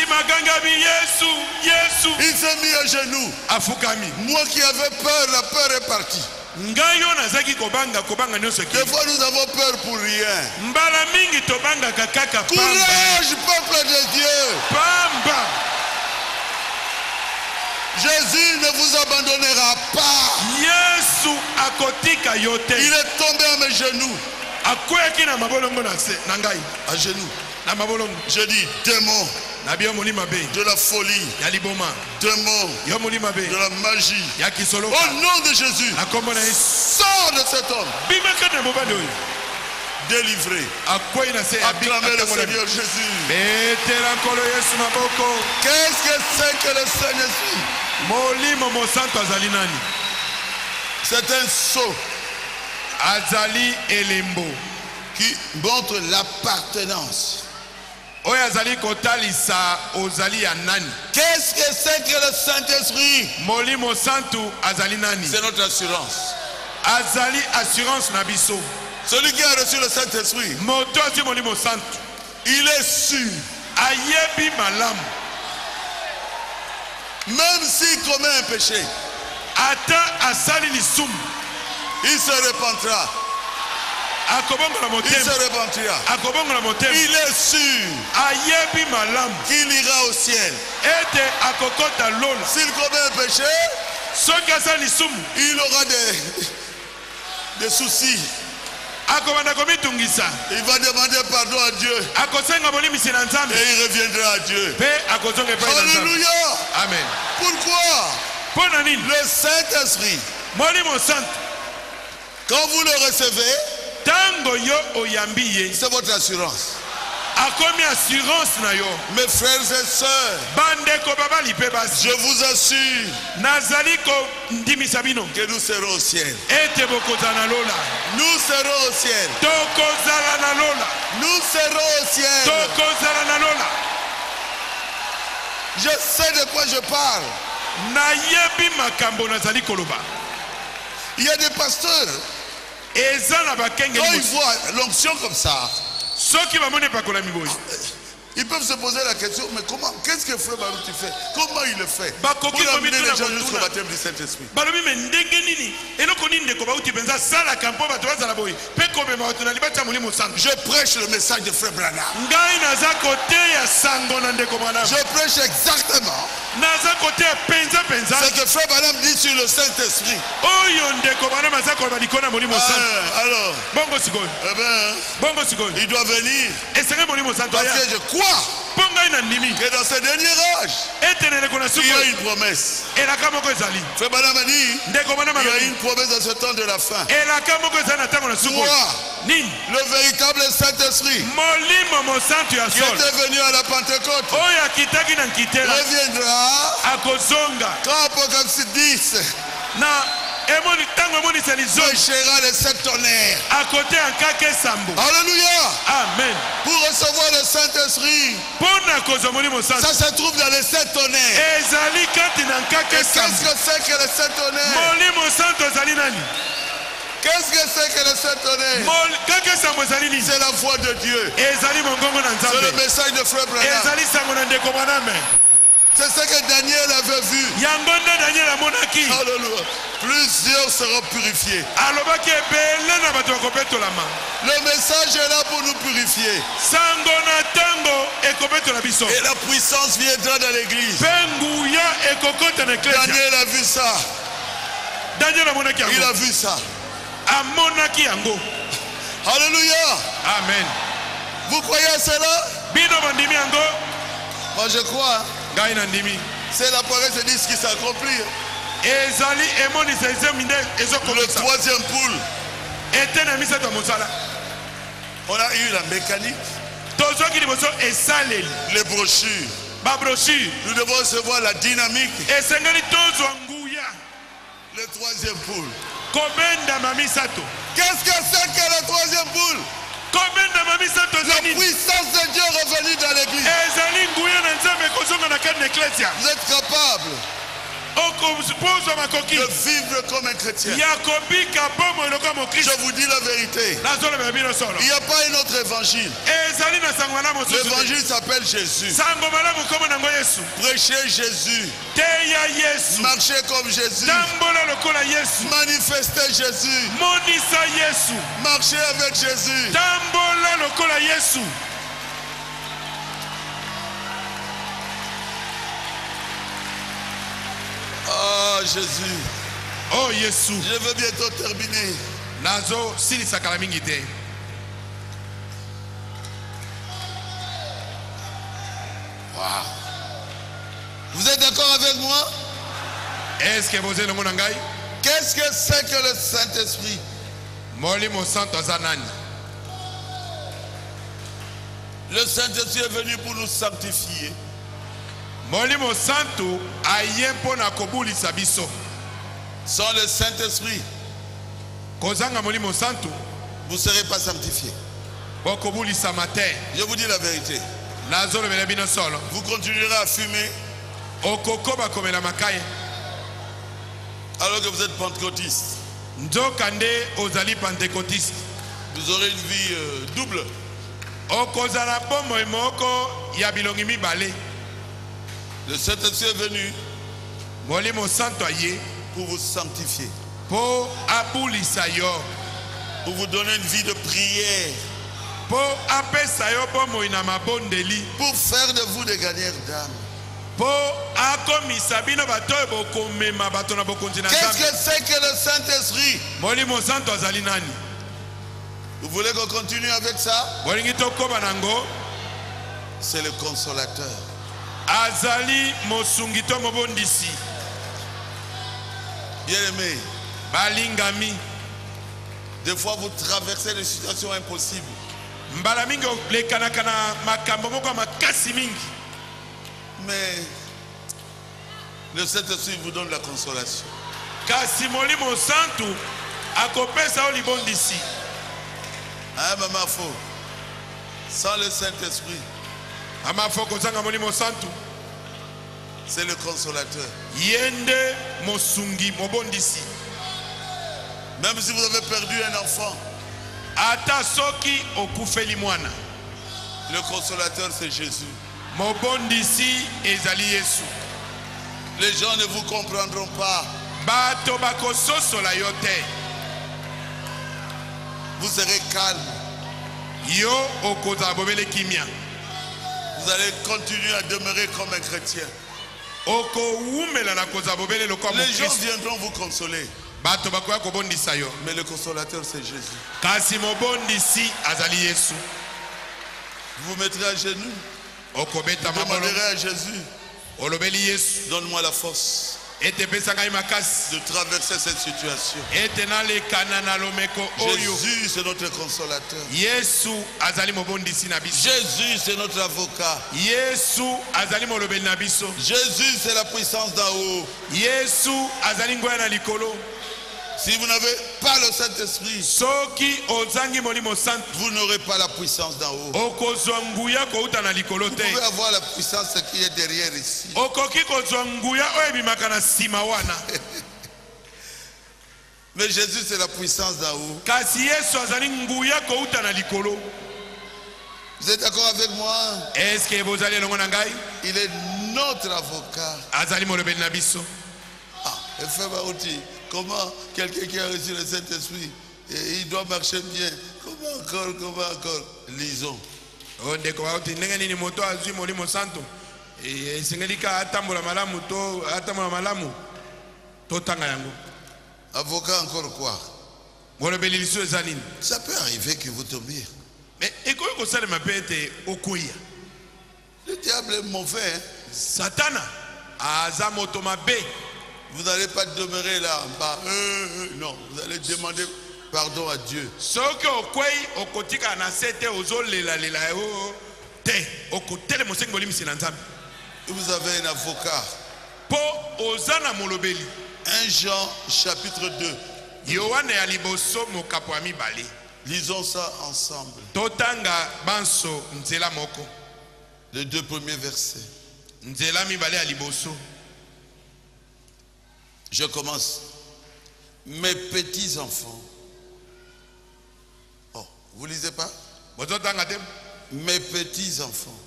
s'est mis à genoux. Moi qui avais peur, la peur est partie. Des fois nous avons peur pour rien. Courage, peuple de Dieu. Jésus ne vous abandonnera pas. Il est tombé à mes genoux. À genoux. Je dis démon de la folie, démon de la magie. Au nom de Jésus, sors de cet homme. Délivré. Acclamez le Seigneur Jésus. Qu'est-ce que c'est que le Saint-Esprit? C'est un sceau qui montre l'appartenance. Qu'est-ce que c'est que le Saint-Esprit? C'est notre assurance. Celui qui a reçu le Saint-Esprit, il est sûr. Même s'il commet un péché, il se repentira. Il se repentira. Il est sûr qu'il ira au ciel. S'il commet un péché, il aura des soucis. Il va demander pardon à Dieu. Et il reviendra à Dieu. Alléluia. Amen. Pourquoi? Le Saint-Esprit, quand vous le recevez, c'est votre assurance. Mes frères et sœurs, je vous assure que nous serons au ciel. Nous serons au ciel. Nous serons au ciel. Je sais de quoi je parle. Il y a des pasteurs, quand ils voient l'onction comme ça, ils peuvent se poser la question, mais comment? Qu'est-ce que Frère Baruch fait? Comment il le fait pour amener les gens jusqu'au baptême du Saint-Esprit? Je prêche le message de Frère Branham. Je prêche exactement ce que Frère Branham dit sur le Saint-Esprit. Alors, il doit venir. Parce que je crois que dans ce dernier âge, il y a une promesse. Frère Branham a dit, il y a une promesse dans ce temps de la fin. Le véritable Saint-Esprit qui était venu à la Pentecôte reviendra quand Apocalypse 10 prêchera les 7 tonnerres. Alléluia. Amen. Pour recevoir le Saint-Esprit, ça se trouve dans les 7 tonnerres. Et qu'est-ce que c'est que les 7 tonnerres? Qu'est-ce que c'est que les 7 tonnerres? C'est la voix de Dieu. C'est le message de Frère Branham. C'est ce que Daniel avait vu. Alléluia. Plusieurs seront purifiés. Le message est là pour nous purifier. Et la puissance viendra dans l'église. Daniel a vu ça. Il a vu ça. Alléluia. Amen. Vous croyez à cela? Moi je crois. C'est la promesse de 10 qui s'accomplit. ezali emonisa ezeminde Le ezokomisa troisième poule, etena misato mosala on a eu la mécanique, tozoki liboso esaleli les brochures. babrochure Nous devons recevoir la dynamique. esengeli tozwa nguya Le troisième poule. kobendama misato Qu'est-ce que c'est que le troisième poule? kobendama misato La ezali puissance de Dieu est revenue dans l'église. ezali nguya na nzambe ekozonga na kati na eklesia Vous êtes capable okopozwa makoki de vivre comme un chrétien. ya kobika bomo eloko ya Je mokristo vous dis la vérité. nazolobela bino solo Il n'y a pas un autre évangile. ezali na sango malamu mosusu te. L'évangile s'appelle Jésus. sango malamu kombo nango yesu Prêchez Jésus. teya yesu Marchez comme Jésus. tambola lokola yesu Manifestez Jésus. monisa yesu Marchez avec Jésus. tambola lokola yesu Oh Jésus. oh yesu Je veux bientôt terminer. nazo silisaka la mingi te Wow. Vous êtes d'accord avec moi? est-ce que boza elongo na ngai Qu'est-ce que c'est que le Saint-Esprit? molimo santo aza nani Le Saint-Esprit est venu pour nous sanctifier. molimo santo aye mpo na kobulisa biso Sans le Saint-Esprit, kozanga molimo santo vous ne serez pas sanctifiés. bokobulisama te Je vous dis la vérité. nazolobela bino solo Vous continuerez à fumer okokoba komela makai alors que vous êtes pentecôtiste. nzoka nde ozali pentecôtiste Vous aurez une vie double. okozala bomoi moko ya bilongi mibale Le Saint-Esprit est venu molimo santo aye pour vous sanctifier, mpo abulisa yo pour vous donner une vie de prière, mpo apesa yo bomoi na mabondeli pour faire de vous des gagnants d'âme. mpo akomisa bino bato oyo bokomema bato na bokonzi na Qu'est-ce nzambe que c'est que le Saint-Esprit? molimo santo azali nani Vous voulez qu'on continue avec ça? bolingi tokoba nango C'est le consolateur. azali mosungi to mobondisi Bien-aimé, balingami des fois vous traversez des situations impossibles. mbala mingi olekanaka na makambo moko ya makasi mingi Mais le Saint-Esprit vous donne la consolation. kasi molimo santu akopesa yo libondisi Hein, maman faux? Sans le Saint-Esprit, amafo kozanga molimo santu c'est le consolateur. ye nde mosungi mobondisi Même si vous avez perdu un enfant, ata soki okufeli mwana le consolateur c'est Jésus. mobondisi ezali yesu Les gens ne vous comprendront pas. bato bakososola yo te Vous serez calme. yo okozala bobele kimia Vous allez continuer à demeurer comme un chrétien. okowumela na kozala bobele lokola Les gens mokristo viendront vous consoler. bato bakoya kobondisa yo Mais le consolateur c'est Jésus. kasi mobondisi azali yesu Vous vous mettrez à genoux. okobeta Vous mabolo demanderez à Jésus, olobeli yesu donne-moi la force ete pesa ngai makasi de traverser cette situation. ete nalekana na lomeko oyo Jésus c'est notre consolateur. yesu azali mobondisi na biso Jésus c'est notre avocat. yesu azali molobeli na biso Jésus c'est la puissance d'en haut. yesu azali ngoya na likolo Si vous n'avez pas le Saint-Esprit, soki ozangi molimo santu vous n'aurez pas la puissance d'en haut. okozwa nguya kouta na likolo Vous te pouvez avoir la puissance qui est derrière ici. okoki kozwa nguya oyo ebimaka na nsima wana Mais Jésus c'est la puissance d'en haut. kasi yesu azali nguya kouta na likolo Vous êtes d'accord avec moi? eske bozali elongo na ngai Il est notre avocat. azali molobeli na biso Ah, et frère Baouti, comment quelqu'un qui a reçu le Saint-Esprit, et il doit marcher bien? Comment encore? Lisons. o ndeko bauti ndenge nini moto azwi molimo santo esengeli ka atambola malamu to atambola malamu totanga yango Avocat encore quoi? molobeli liso eza nini Ça peut arriver que vous tombiez. me ekoki kosalema mpe ete okoya Le diable est mauvais. Hein? satana aza moto mabe Vous n'allez pas demeurer là en bas. Non, vous allez demander pardon à Dieu. Soki okwei okotika na sete ozolela lela o te okotele mosengi bolimisi na Nzambe. Vous avez un avocat. Po ozana molobeli. 1 Jean chapitre 2. Yohane ya liboso mokapo ya mibale. Lisons ça ensemble. Totanga banso nzela moko. Les 2 premiers versets. Nzela mibale ya liboso. Je commence. Mes petits enfants. Oh, vous lisez pas? Mes petits enfants,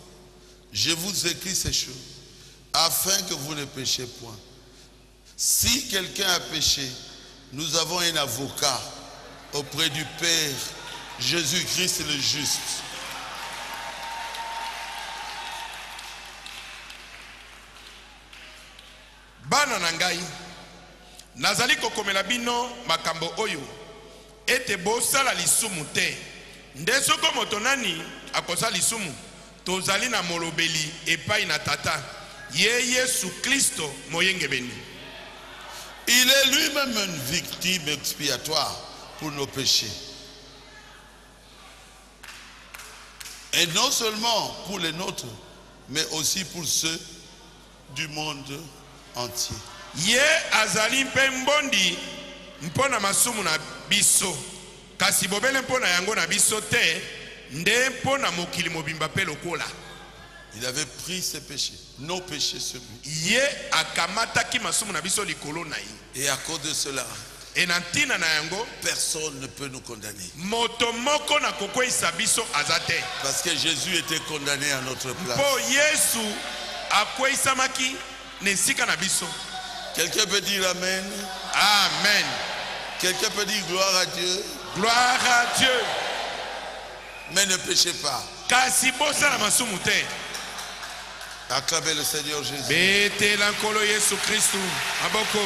je vous écris ces choses afin que vous ne péchiez point. Si quelqu'un a péché, nous avons un avocat auprès du Père, Jésus-Christ le juste. Bana nangai nazali kokomela bino makambo oyo ete bosala lisumu te nde soko moto nani akosala lisumu tozali na molobeli epai na tata ye Yesu Kristo moyengebeni. Il est lui-même une victime expiatoire pour nos péchés. Et non seulement pour les nôtres, mais aussi pour ceux du monde entier. Ye azali mpe mbondi mpona masumu na biso kasi bobele mpona yango na biso te nde mpona mokili mobimba pe lokola. Il avait pris ses péchés, nos péchés sur lui. Ye akamataki masumu na biso likolo na ye. Et à cause de cela, e na ntina na yango personne ne peut nous condamner. Moto moko na kokweyisa biso aza te. Parce que Jésus était condamné à notre place. Po Yesu akweyisamaki na esika na biso. Quelqu'un peut dire Amen. Amen. Quelqu'un peut dire gloire à Dieu. Gloire à Dieu. Mais ne péchez pas. Kasi bosala masumu te. Acclamez le Seigneur Jésus. Bete lankolo Yesu Kristu. Aboko.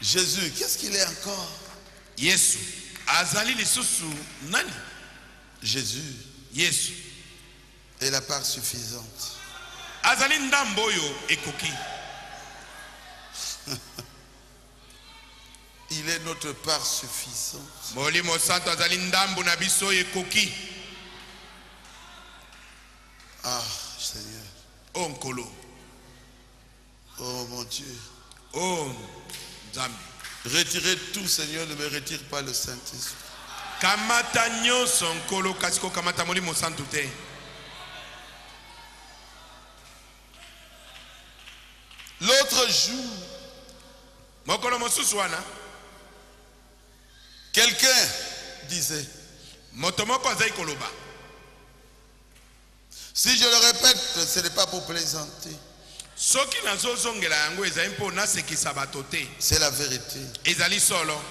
Jésus, qu'est-ce qu'il est encore? Yesu. Azali lisusu nani? Jésus. Yesu. est la part suffisante. Azali ndamboyo ekoki. Il est notre part suffisante. Molimo santo azali ndambu na biso ekoki. Ah, Seigneur. Oh nkolo. Oh mon Dieu. Oh Nzambe. Retirez tout, Seigneur, ne me retire pas le Saint-Esprit. Kamata nyonso nkolo kasiko kamata molimo santo te. L'autre jour, mokolo mosusu wana, quelqu'un disait, motomoko azai koloba. Si je le répète, ce n'est pas pour plaisanter. Soki nazozongela yango ezali mpo nasekisa bato te. C'est la vérité. Ezali solo.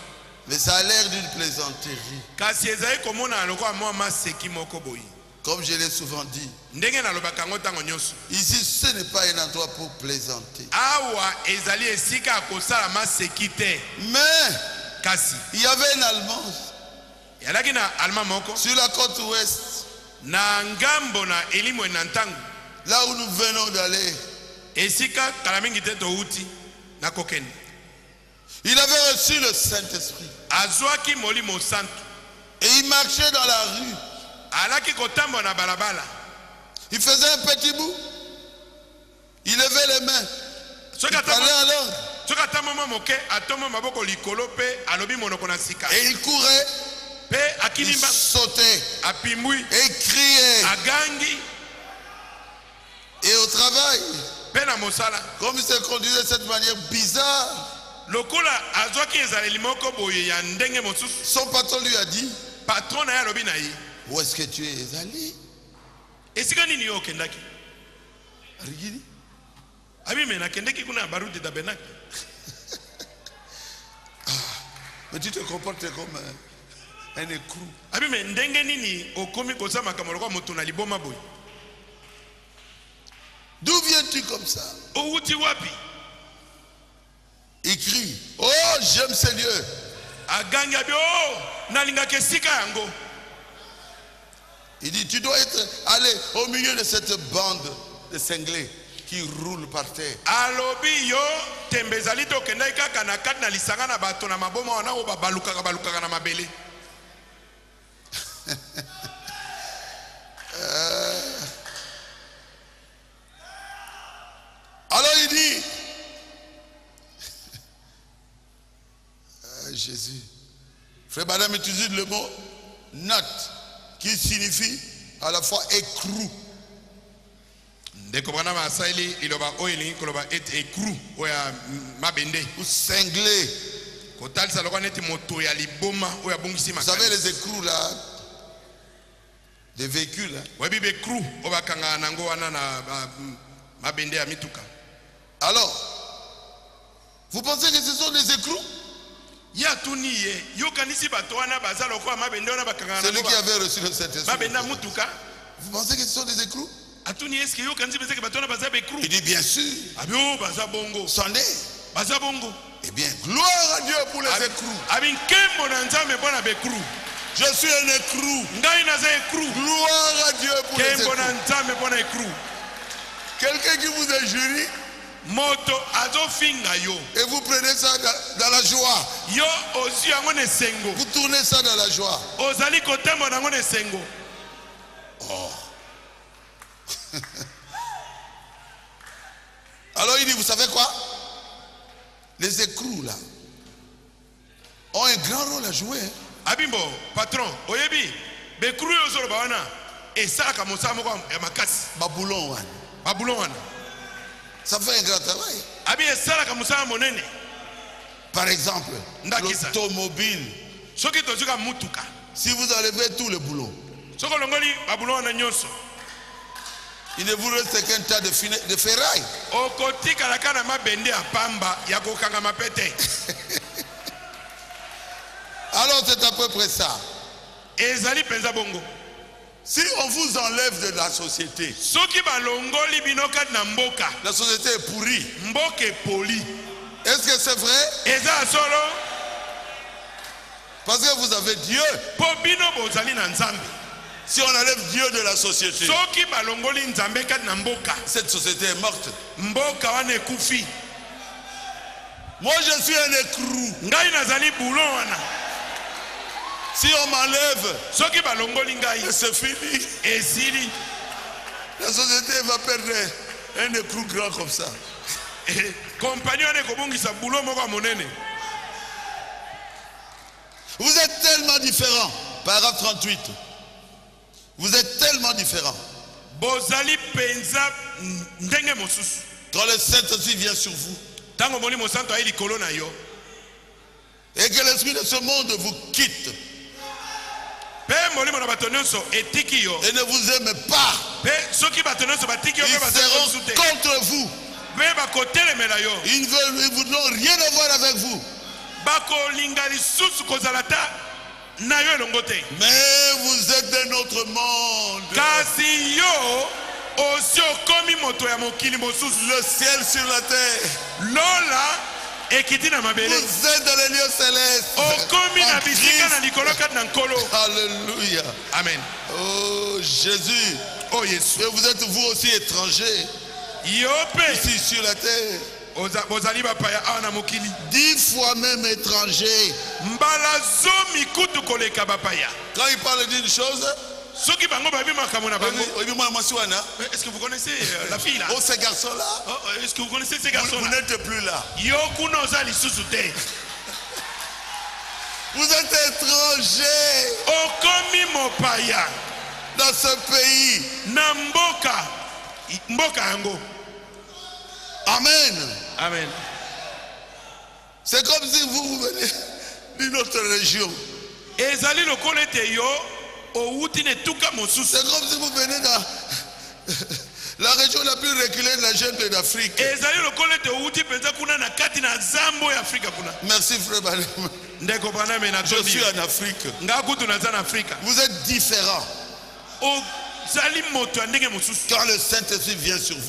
Mais ça a l'air d'une plaisanterie. Kasi ezali komona lokola mwa maseki moko boyi. Comme je l'ai souvent dit, ndenge nalobaka yango ntango nyonso. Ici, ce n'est pas un endroit pour plaisanter. Awa ezali esika akosala maseki te. Mais kasi il y avait un Allemand yalaki na Allemand moko sur la côte ouest, na ngambo na elimo na ntango, là où nous venons d'aller. Esika kala mingi te touti na kokende. Il avait reçu le Saint-Esprit. Azwaki molimo santo. Et il marchait dans la rue. Alaki kotambo na balabala. Il faisait un petit bout. Il levait les mains. Il parlait en langue. Et il courait. Il sautait. Et il criait. Et au travail, comme il se conduisait de cette manière bizarre, son patron lui a dit, où est-ce que tu es allé? Mais tu te comportes comme un écrou. D'où viens-tu comme ça? Il crie, oh j'aime Seigneur. Il dit, tu dois aller au milieu de cette bande de cinglés qui roulent par terre. Alobi yo tembezali to kendai kaka na kat na lisanga na bato na maboma wana o baluka na mabele. Alors il dit, Jésus, frère Madame utilise le mot note qui signifie à la fois écrou. Ou cinglé. Vous savez les écrous là, des véhicules là. Alors, vous pensez que ce sont des écrous? Celui qui avait reçu le Saint-Esprit. Vous pensez que ce sont des écrous? Il dit bien sûr. C'en est. Eh bien, gloire à Dieu pour les écrous. Je suis un écrou. Gloire à Dieu pour les écrous. Quelqu'un qui vous injurie et vous prenez ça dans la joie. Vous tournez ça dans la joie. Oh. Alors il dit, vous savez quoi? Les écrous là ont un grand rôle à jouer. Abimbo, patron, oyebi, bekru yo zolo bawana, et ça comme ça moko ya makasi. Baboulon wana. Ça fait un grand travail. Abi et ça comme ça monene. Par exemple, l'automobile. Soki tozuka mutuka. Si vous enlevez tout le boulon, soko longoli baboulon wana nyonso. Il ne vous reste qu'un tas de ferraille. Okotika la kana mabende ya pamba ya kokanga mapete. Alors c'est à peu près ça. Ezali penza bongo. Si on vous enlève de la société, soki balongoli binoka na mboka, la société est pourrie. Mboka poli. Est-ce que c'est vrai? Eza solo. Parce que vous avez Dieu. Po bino bozali na nzambe. Si on enlève Dieu de la société, cette société est morte. Moi je suis un écrou. Si on m'enlève, c'est fini. La société va perdre un écrou grand comme ça. Vous êtes tellement différents. Paragraphe 38. Vous êtes tellement différents. Quand le Saint-Esprit vient sur vous et que l'esprit de ce monde vous quitte et ne vous aime pas, ils seront contre vous. Ils ne voudront rien avoir avec vous. Mais vous êtes d'un autre monde. Le ciel sur la terre. Vous êtes dans les lieux célestes. Alléluia. Amen. Oh Jésus. Oh Jésus. Et vous êtes vous aussi étrangers. Ici sur la terre. 10 fois même étranger. Quand il parle d'une chose, est-ce que vous connaissez la fille là? Oh, ces garçons-là, est-ce que vous connaissez ces garçons-là? Vous n'êtes plus là. Vous êtes étrangers dans ce pays. Amen. Amen. C'est comme si vous venez d'une autre région. C'est comme si vous venez dans la région la plus reculée de la jungle d'Afrique. Merci frère Banem. Je suis en Afrique. Vous êtes différents. Quand le Saint-Esprit vient sur vous,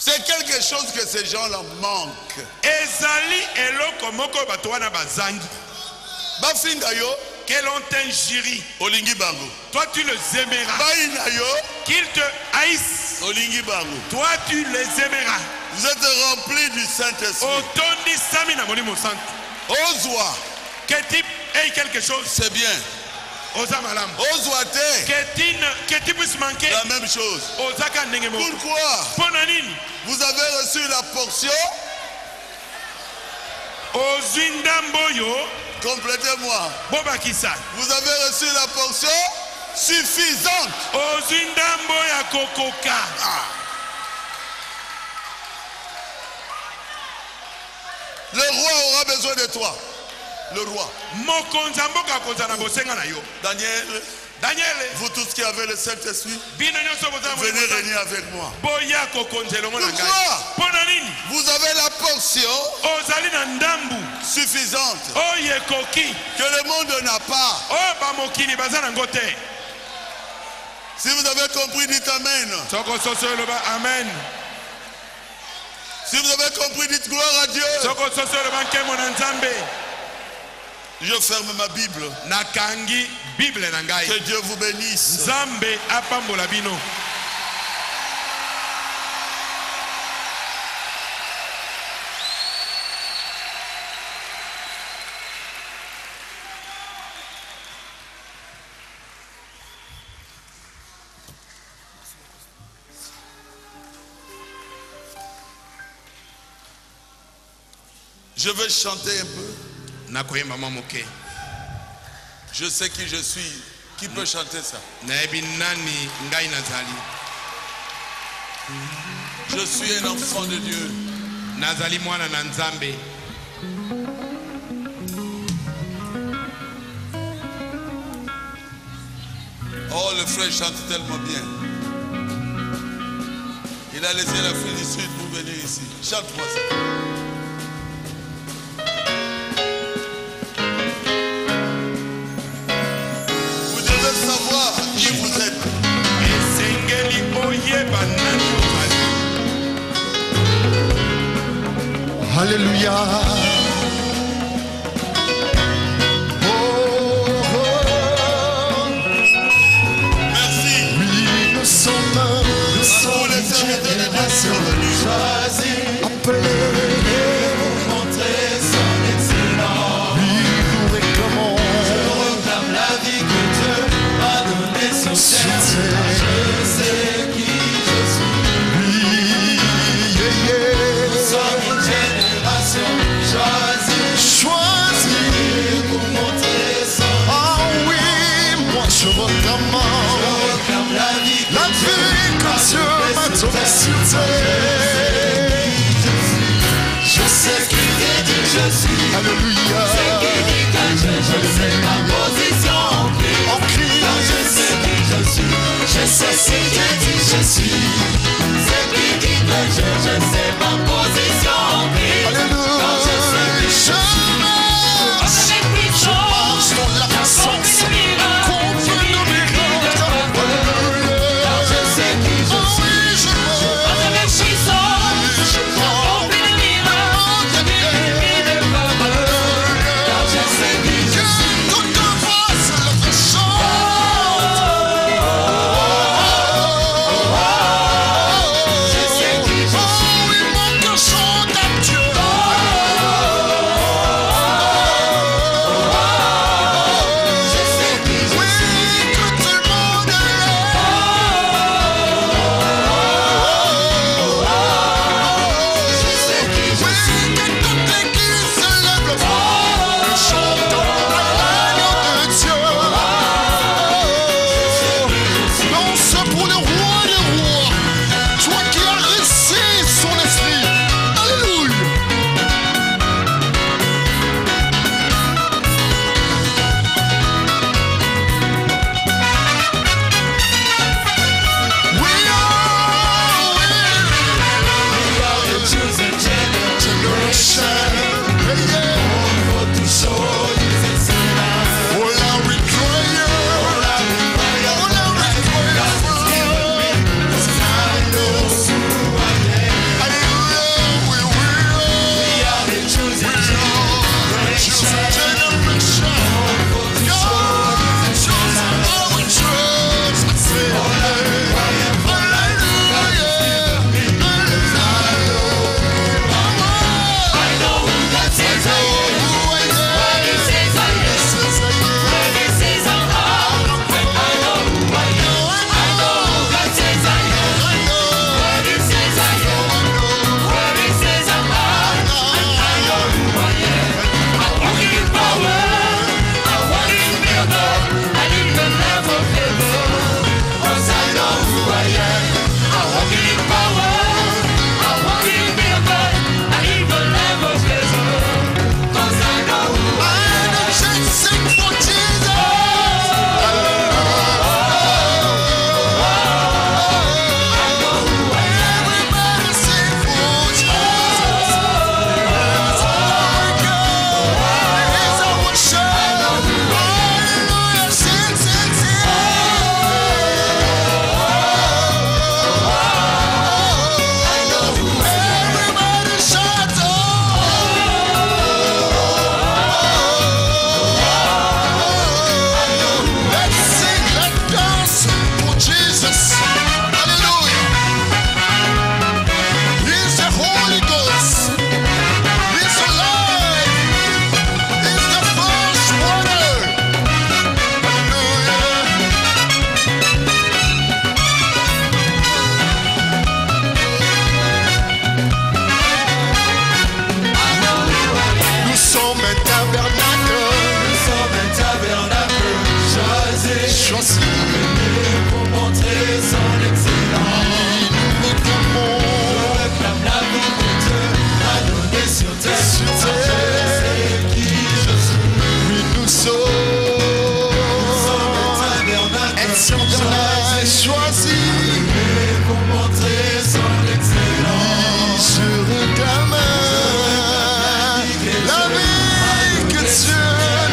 c'est quelque chose que ces gens-là manquent. qu'elle ont injurié. Olingi bango. Toi tu les aimeras. Baina yo. Qu'ils te haïssent. Olingi bango. Toi tu les aimeras. Vous êtes remplis du Saint-Esprit. Otondi samina molimo santo. Ozwa. Que tu aies quelque chose. C'est bien. Oza malam. Ozwa te. Que tu puisses manquer. La même chose. Ozaka ndenge moko. Pourquoi? Ponanini. Vous avez reçu la portion. Ozindamboyo. Complétez-moi. Bobakisa. Vous avez reçu la portion suffisante. Ozindamboya kokoka. Le roi aura besoin de toi. Le roi. Daniel. Vous tous qui avez le Saint-Esprit, venez régner avec moi. Pourquoi? Vous avez la portion suffisante que le monde n'a pas. Si vous avez compris, dites Amen. Amen. Si vous avez compris, dites gloire à Dieu. Je ferme ma Bible. Que Dieu vous bénisse. Je vais chanter un peu. Je sais qui je suis. Qui peut chanter ça? Je suis un enfant de Dieu. Oh, le frère chante tellement bien. Il a laissé la fille du Sud pour venir ici. Chante-moi ça. Savoir qui vous êtes. Alléluia. Merci. Oui, nous sommes les serviteurs de Dieu sont venus. appelés. Montrer son excellence. Oui, nous réclamons. Je réclame la vie que Dieu m'a donnée sur terre. Je sais qui je suis. Oui, yeah, yeah. Nous sommes une génération choisie. Choisis. Pour montrer son Ah oui, moi je réclame. la vie que La vie que Dieu m'a donnée sur terre. je sais qui dit je suis. Alléluia. Qui dit que je sais ma position en Christ. En Christ. Quand je sais qui je suis, je sais si Dieu dit je suis. C'est qui dit que je sais ma position en Christ. Alléluia. Quand je sais qui je suis. Je marche dans la puissance. Contre nos miracles. Alléluia. Quand je sais qui je Oh suis. oui, je veux. sommes un tabernacle. Nous sommes un tabernacle choisi pour montrer son excellence. Nous réclamons, Réclame la vie que Dieu a donnée sur terre. sur Je terre. sais qui je suis. Oui, nous sommes Un tabernacle un tabernacle choisi. pour montrer son excellence. Je réclame la vie que Dieu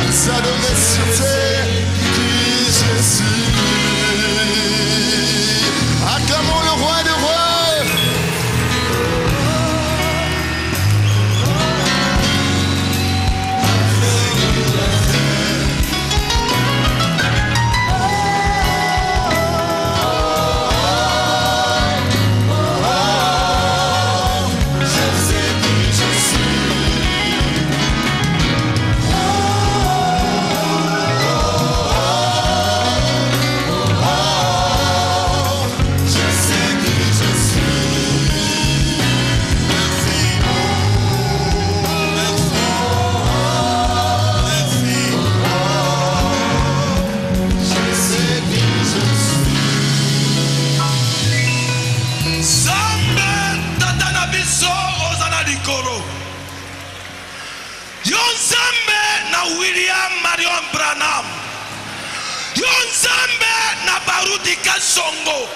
nous a donnée sur terre. Qui je suis. Acclamons le roi des rois. Zambe tata na biso ozana likolo. Yo Nzambe na William Marion Branham. Yo Nzambe na Baruti Kasongo.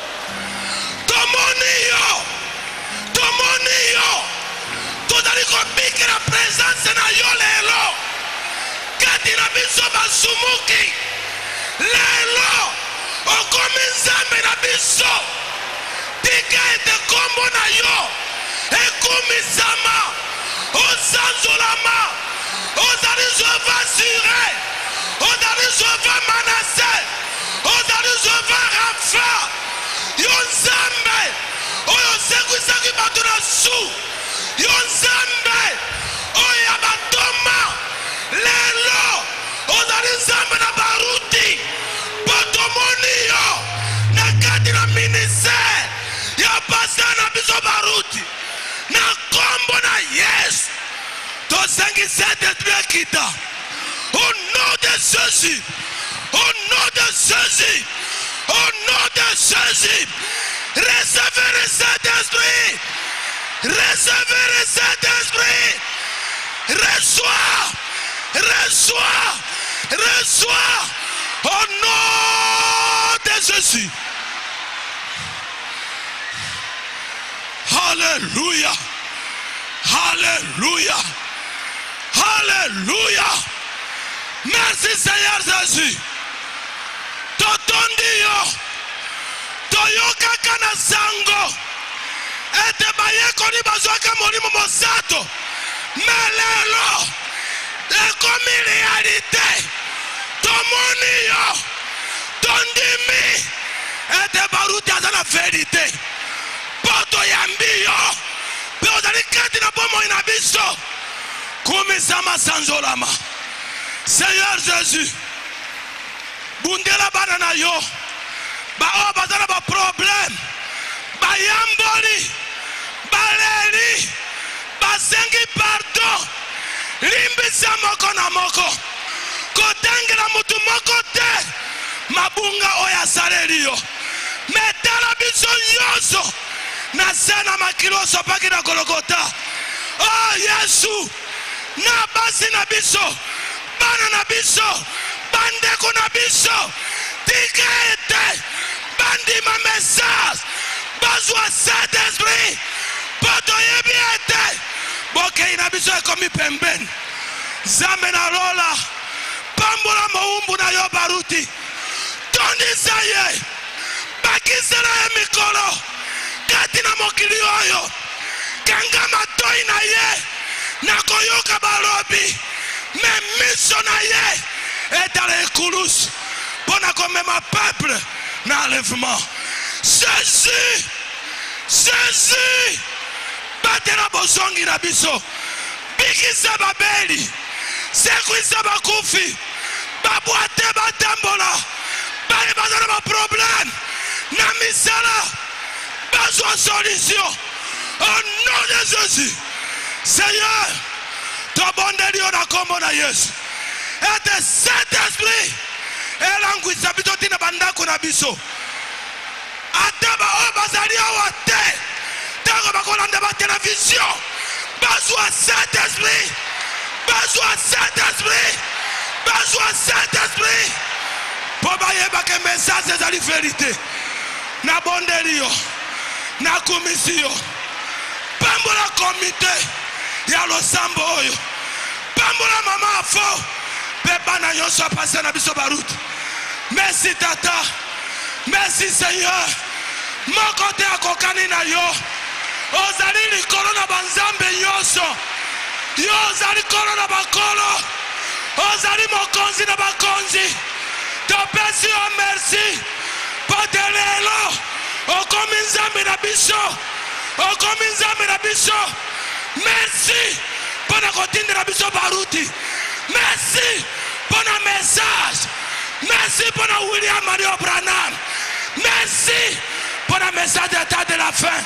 Tomoni yo. Tozali kobikela presence na yo lelo. Kati na biso basumuki. Lelo okomi Nzambe na biso. Tika ete kombo na yo ekumisama osanzolama ozali jova sire ozali jova manase ozali jova rafa yo Nzambe oyo osekwisaki bato na su yo Nzambe oyo ya batoma lelo ozali Nzambe na baruti botomoni yo na kati na ministere ya pasa na biso baruti na kombo na Yesu tosengi Saint-Esprit akita au nom de Jésus, au nom de Jésus, au nom de Jésus. Recevez le Saint-Esprit, recevez le Saint-Esprit, reçois au nom de Jésus. Alléluia. Alléluia. Alléluia. Merci Seigneur Jésus. Totondi yo. Toyoka kana sango. Ete bayekoni bazwaka molimo mosato. Melelo. Ekomi réalité. Tomoni yo. Tondimi. Ete baruti azana vérité. Poto yambi yo. Pe ozali kati na bomo ina biso. Kumisama sanzolama. Seigneur Jésus. Bundela bana na yo. Ba o bazana ba problème. Ba yamboli. Ba leli. Ba sengi pardon. Limbisa moko na moko. Kotengela mutu moko te. Mabunga oya saleli yo. Metala biso nyoso. Na sana makiloso paki na Golgotha. Oh Yesu. Na basi na biso. Bana na biso. Bandeko na biso. Tika ete. Bandi ma message. Bazwa Saint-Esprit. Poto yebi ete. Boke ina biso ekomi pembeni. Zambe na lola. Pambola moumbu na yo baruti. Tondisa ye. Bakisela ye mikolo. Kati na mokili oyo. Kanga matoi na ye. Nakoyoka balobi. Me miso na ye. Etale ekulus. Pona komema peuple. Na enlèvement. Jésus. Jésus. Batela bozongi na biso. Bikisa babeli. Sekwisa bakufi. Babwate batambola. Bale bazana ba problème. Na misala. Bazwa solution. Au nom de Jésus. Seigneur. tobondeli yo na kombo na Yesu ete Saint-Esprit elangwisa biso tina bandako na biso ata baoyo bazali awa te ntango bakolanda batelevizio bazwa Saint-Esprit bazwa Saint-Esprit bazwa Saint-Esprit po bayeba ke message ezali verité na bondeli yo na komisi yo pambola komite ya losambo oyo pambola mama afo pe bana nyonso apase na biso baruti. Merci tata, merci Seigneur. Moko te akokani na yo ozali likolo na banzambe nyonso yo ozali kolo na bakolo ozali mokonzi na bakonzi topesi yo merci pote lelo okomi nzambe na biso okomi nzambe na biso. Merci pona kotindela biso baruti. Merci pona message. Merci pona William Mario Branham. Merci pona message d'état de la fin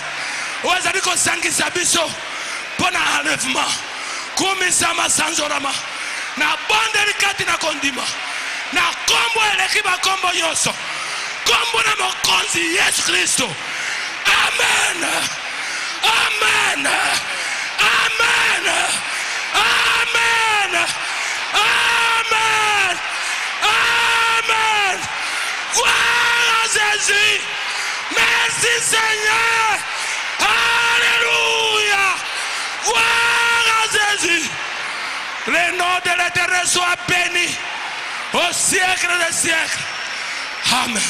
ozali kosangisa biso pona enlèvement kumisama sanzorama na bondeli kati na kondima na kombo eleki bakombo nyonso kombo na mokonzi Yesu Kristo. Amen. Amen. Amen. Amen. Amen. Amen. Gloire à Jésus. Merci Seigneur. Alléluia. Gloire à Jésus. Le nom de l'Éternel soit béni au siècle des siècles. Amen.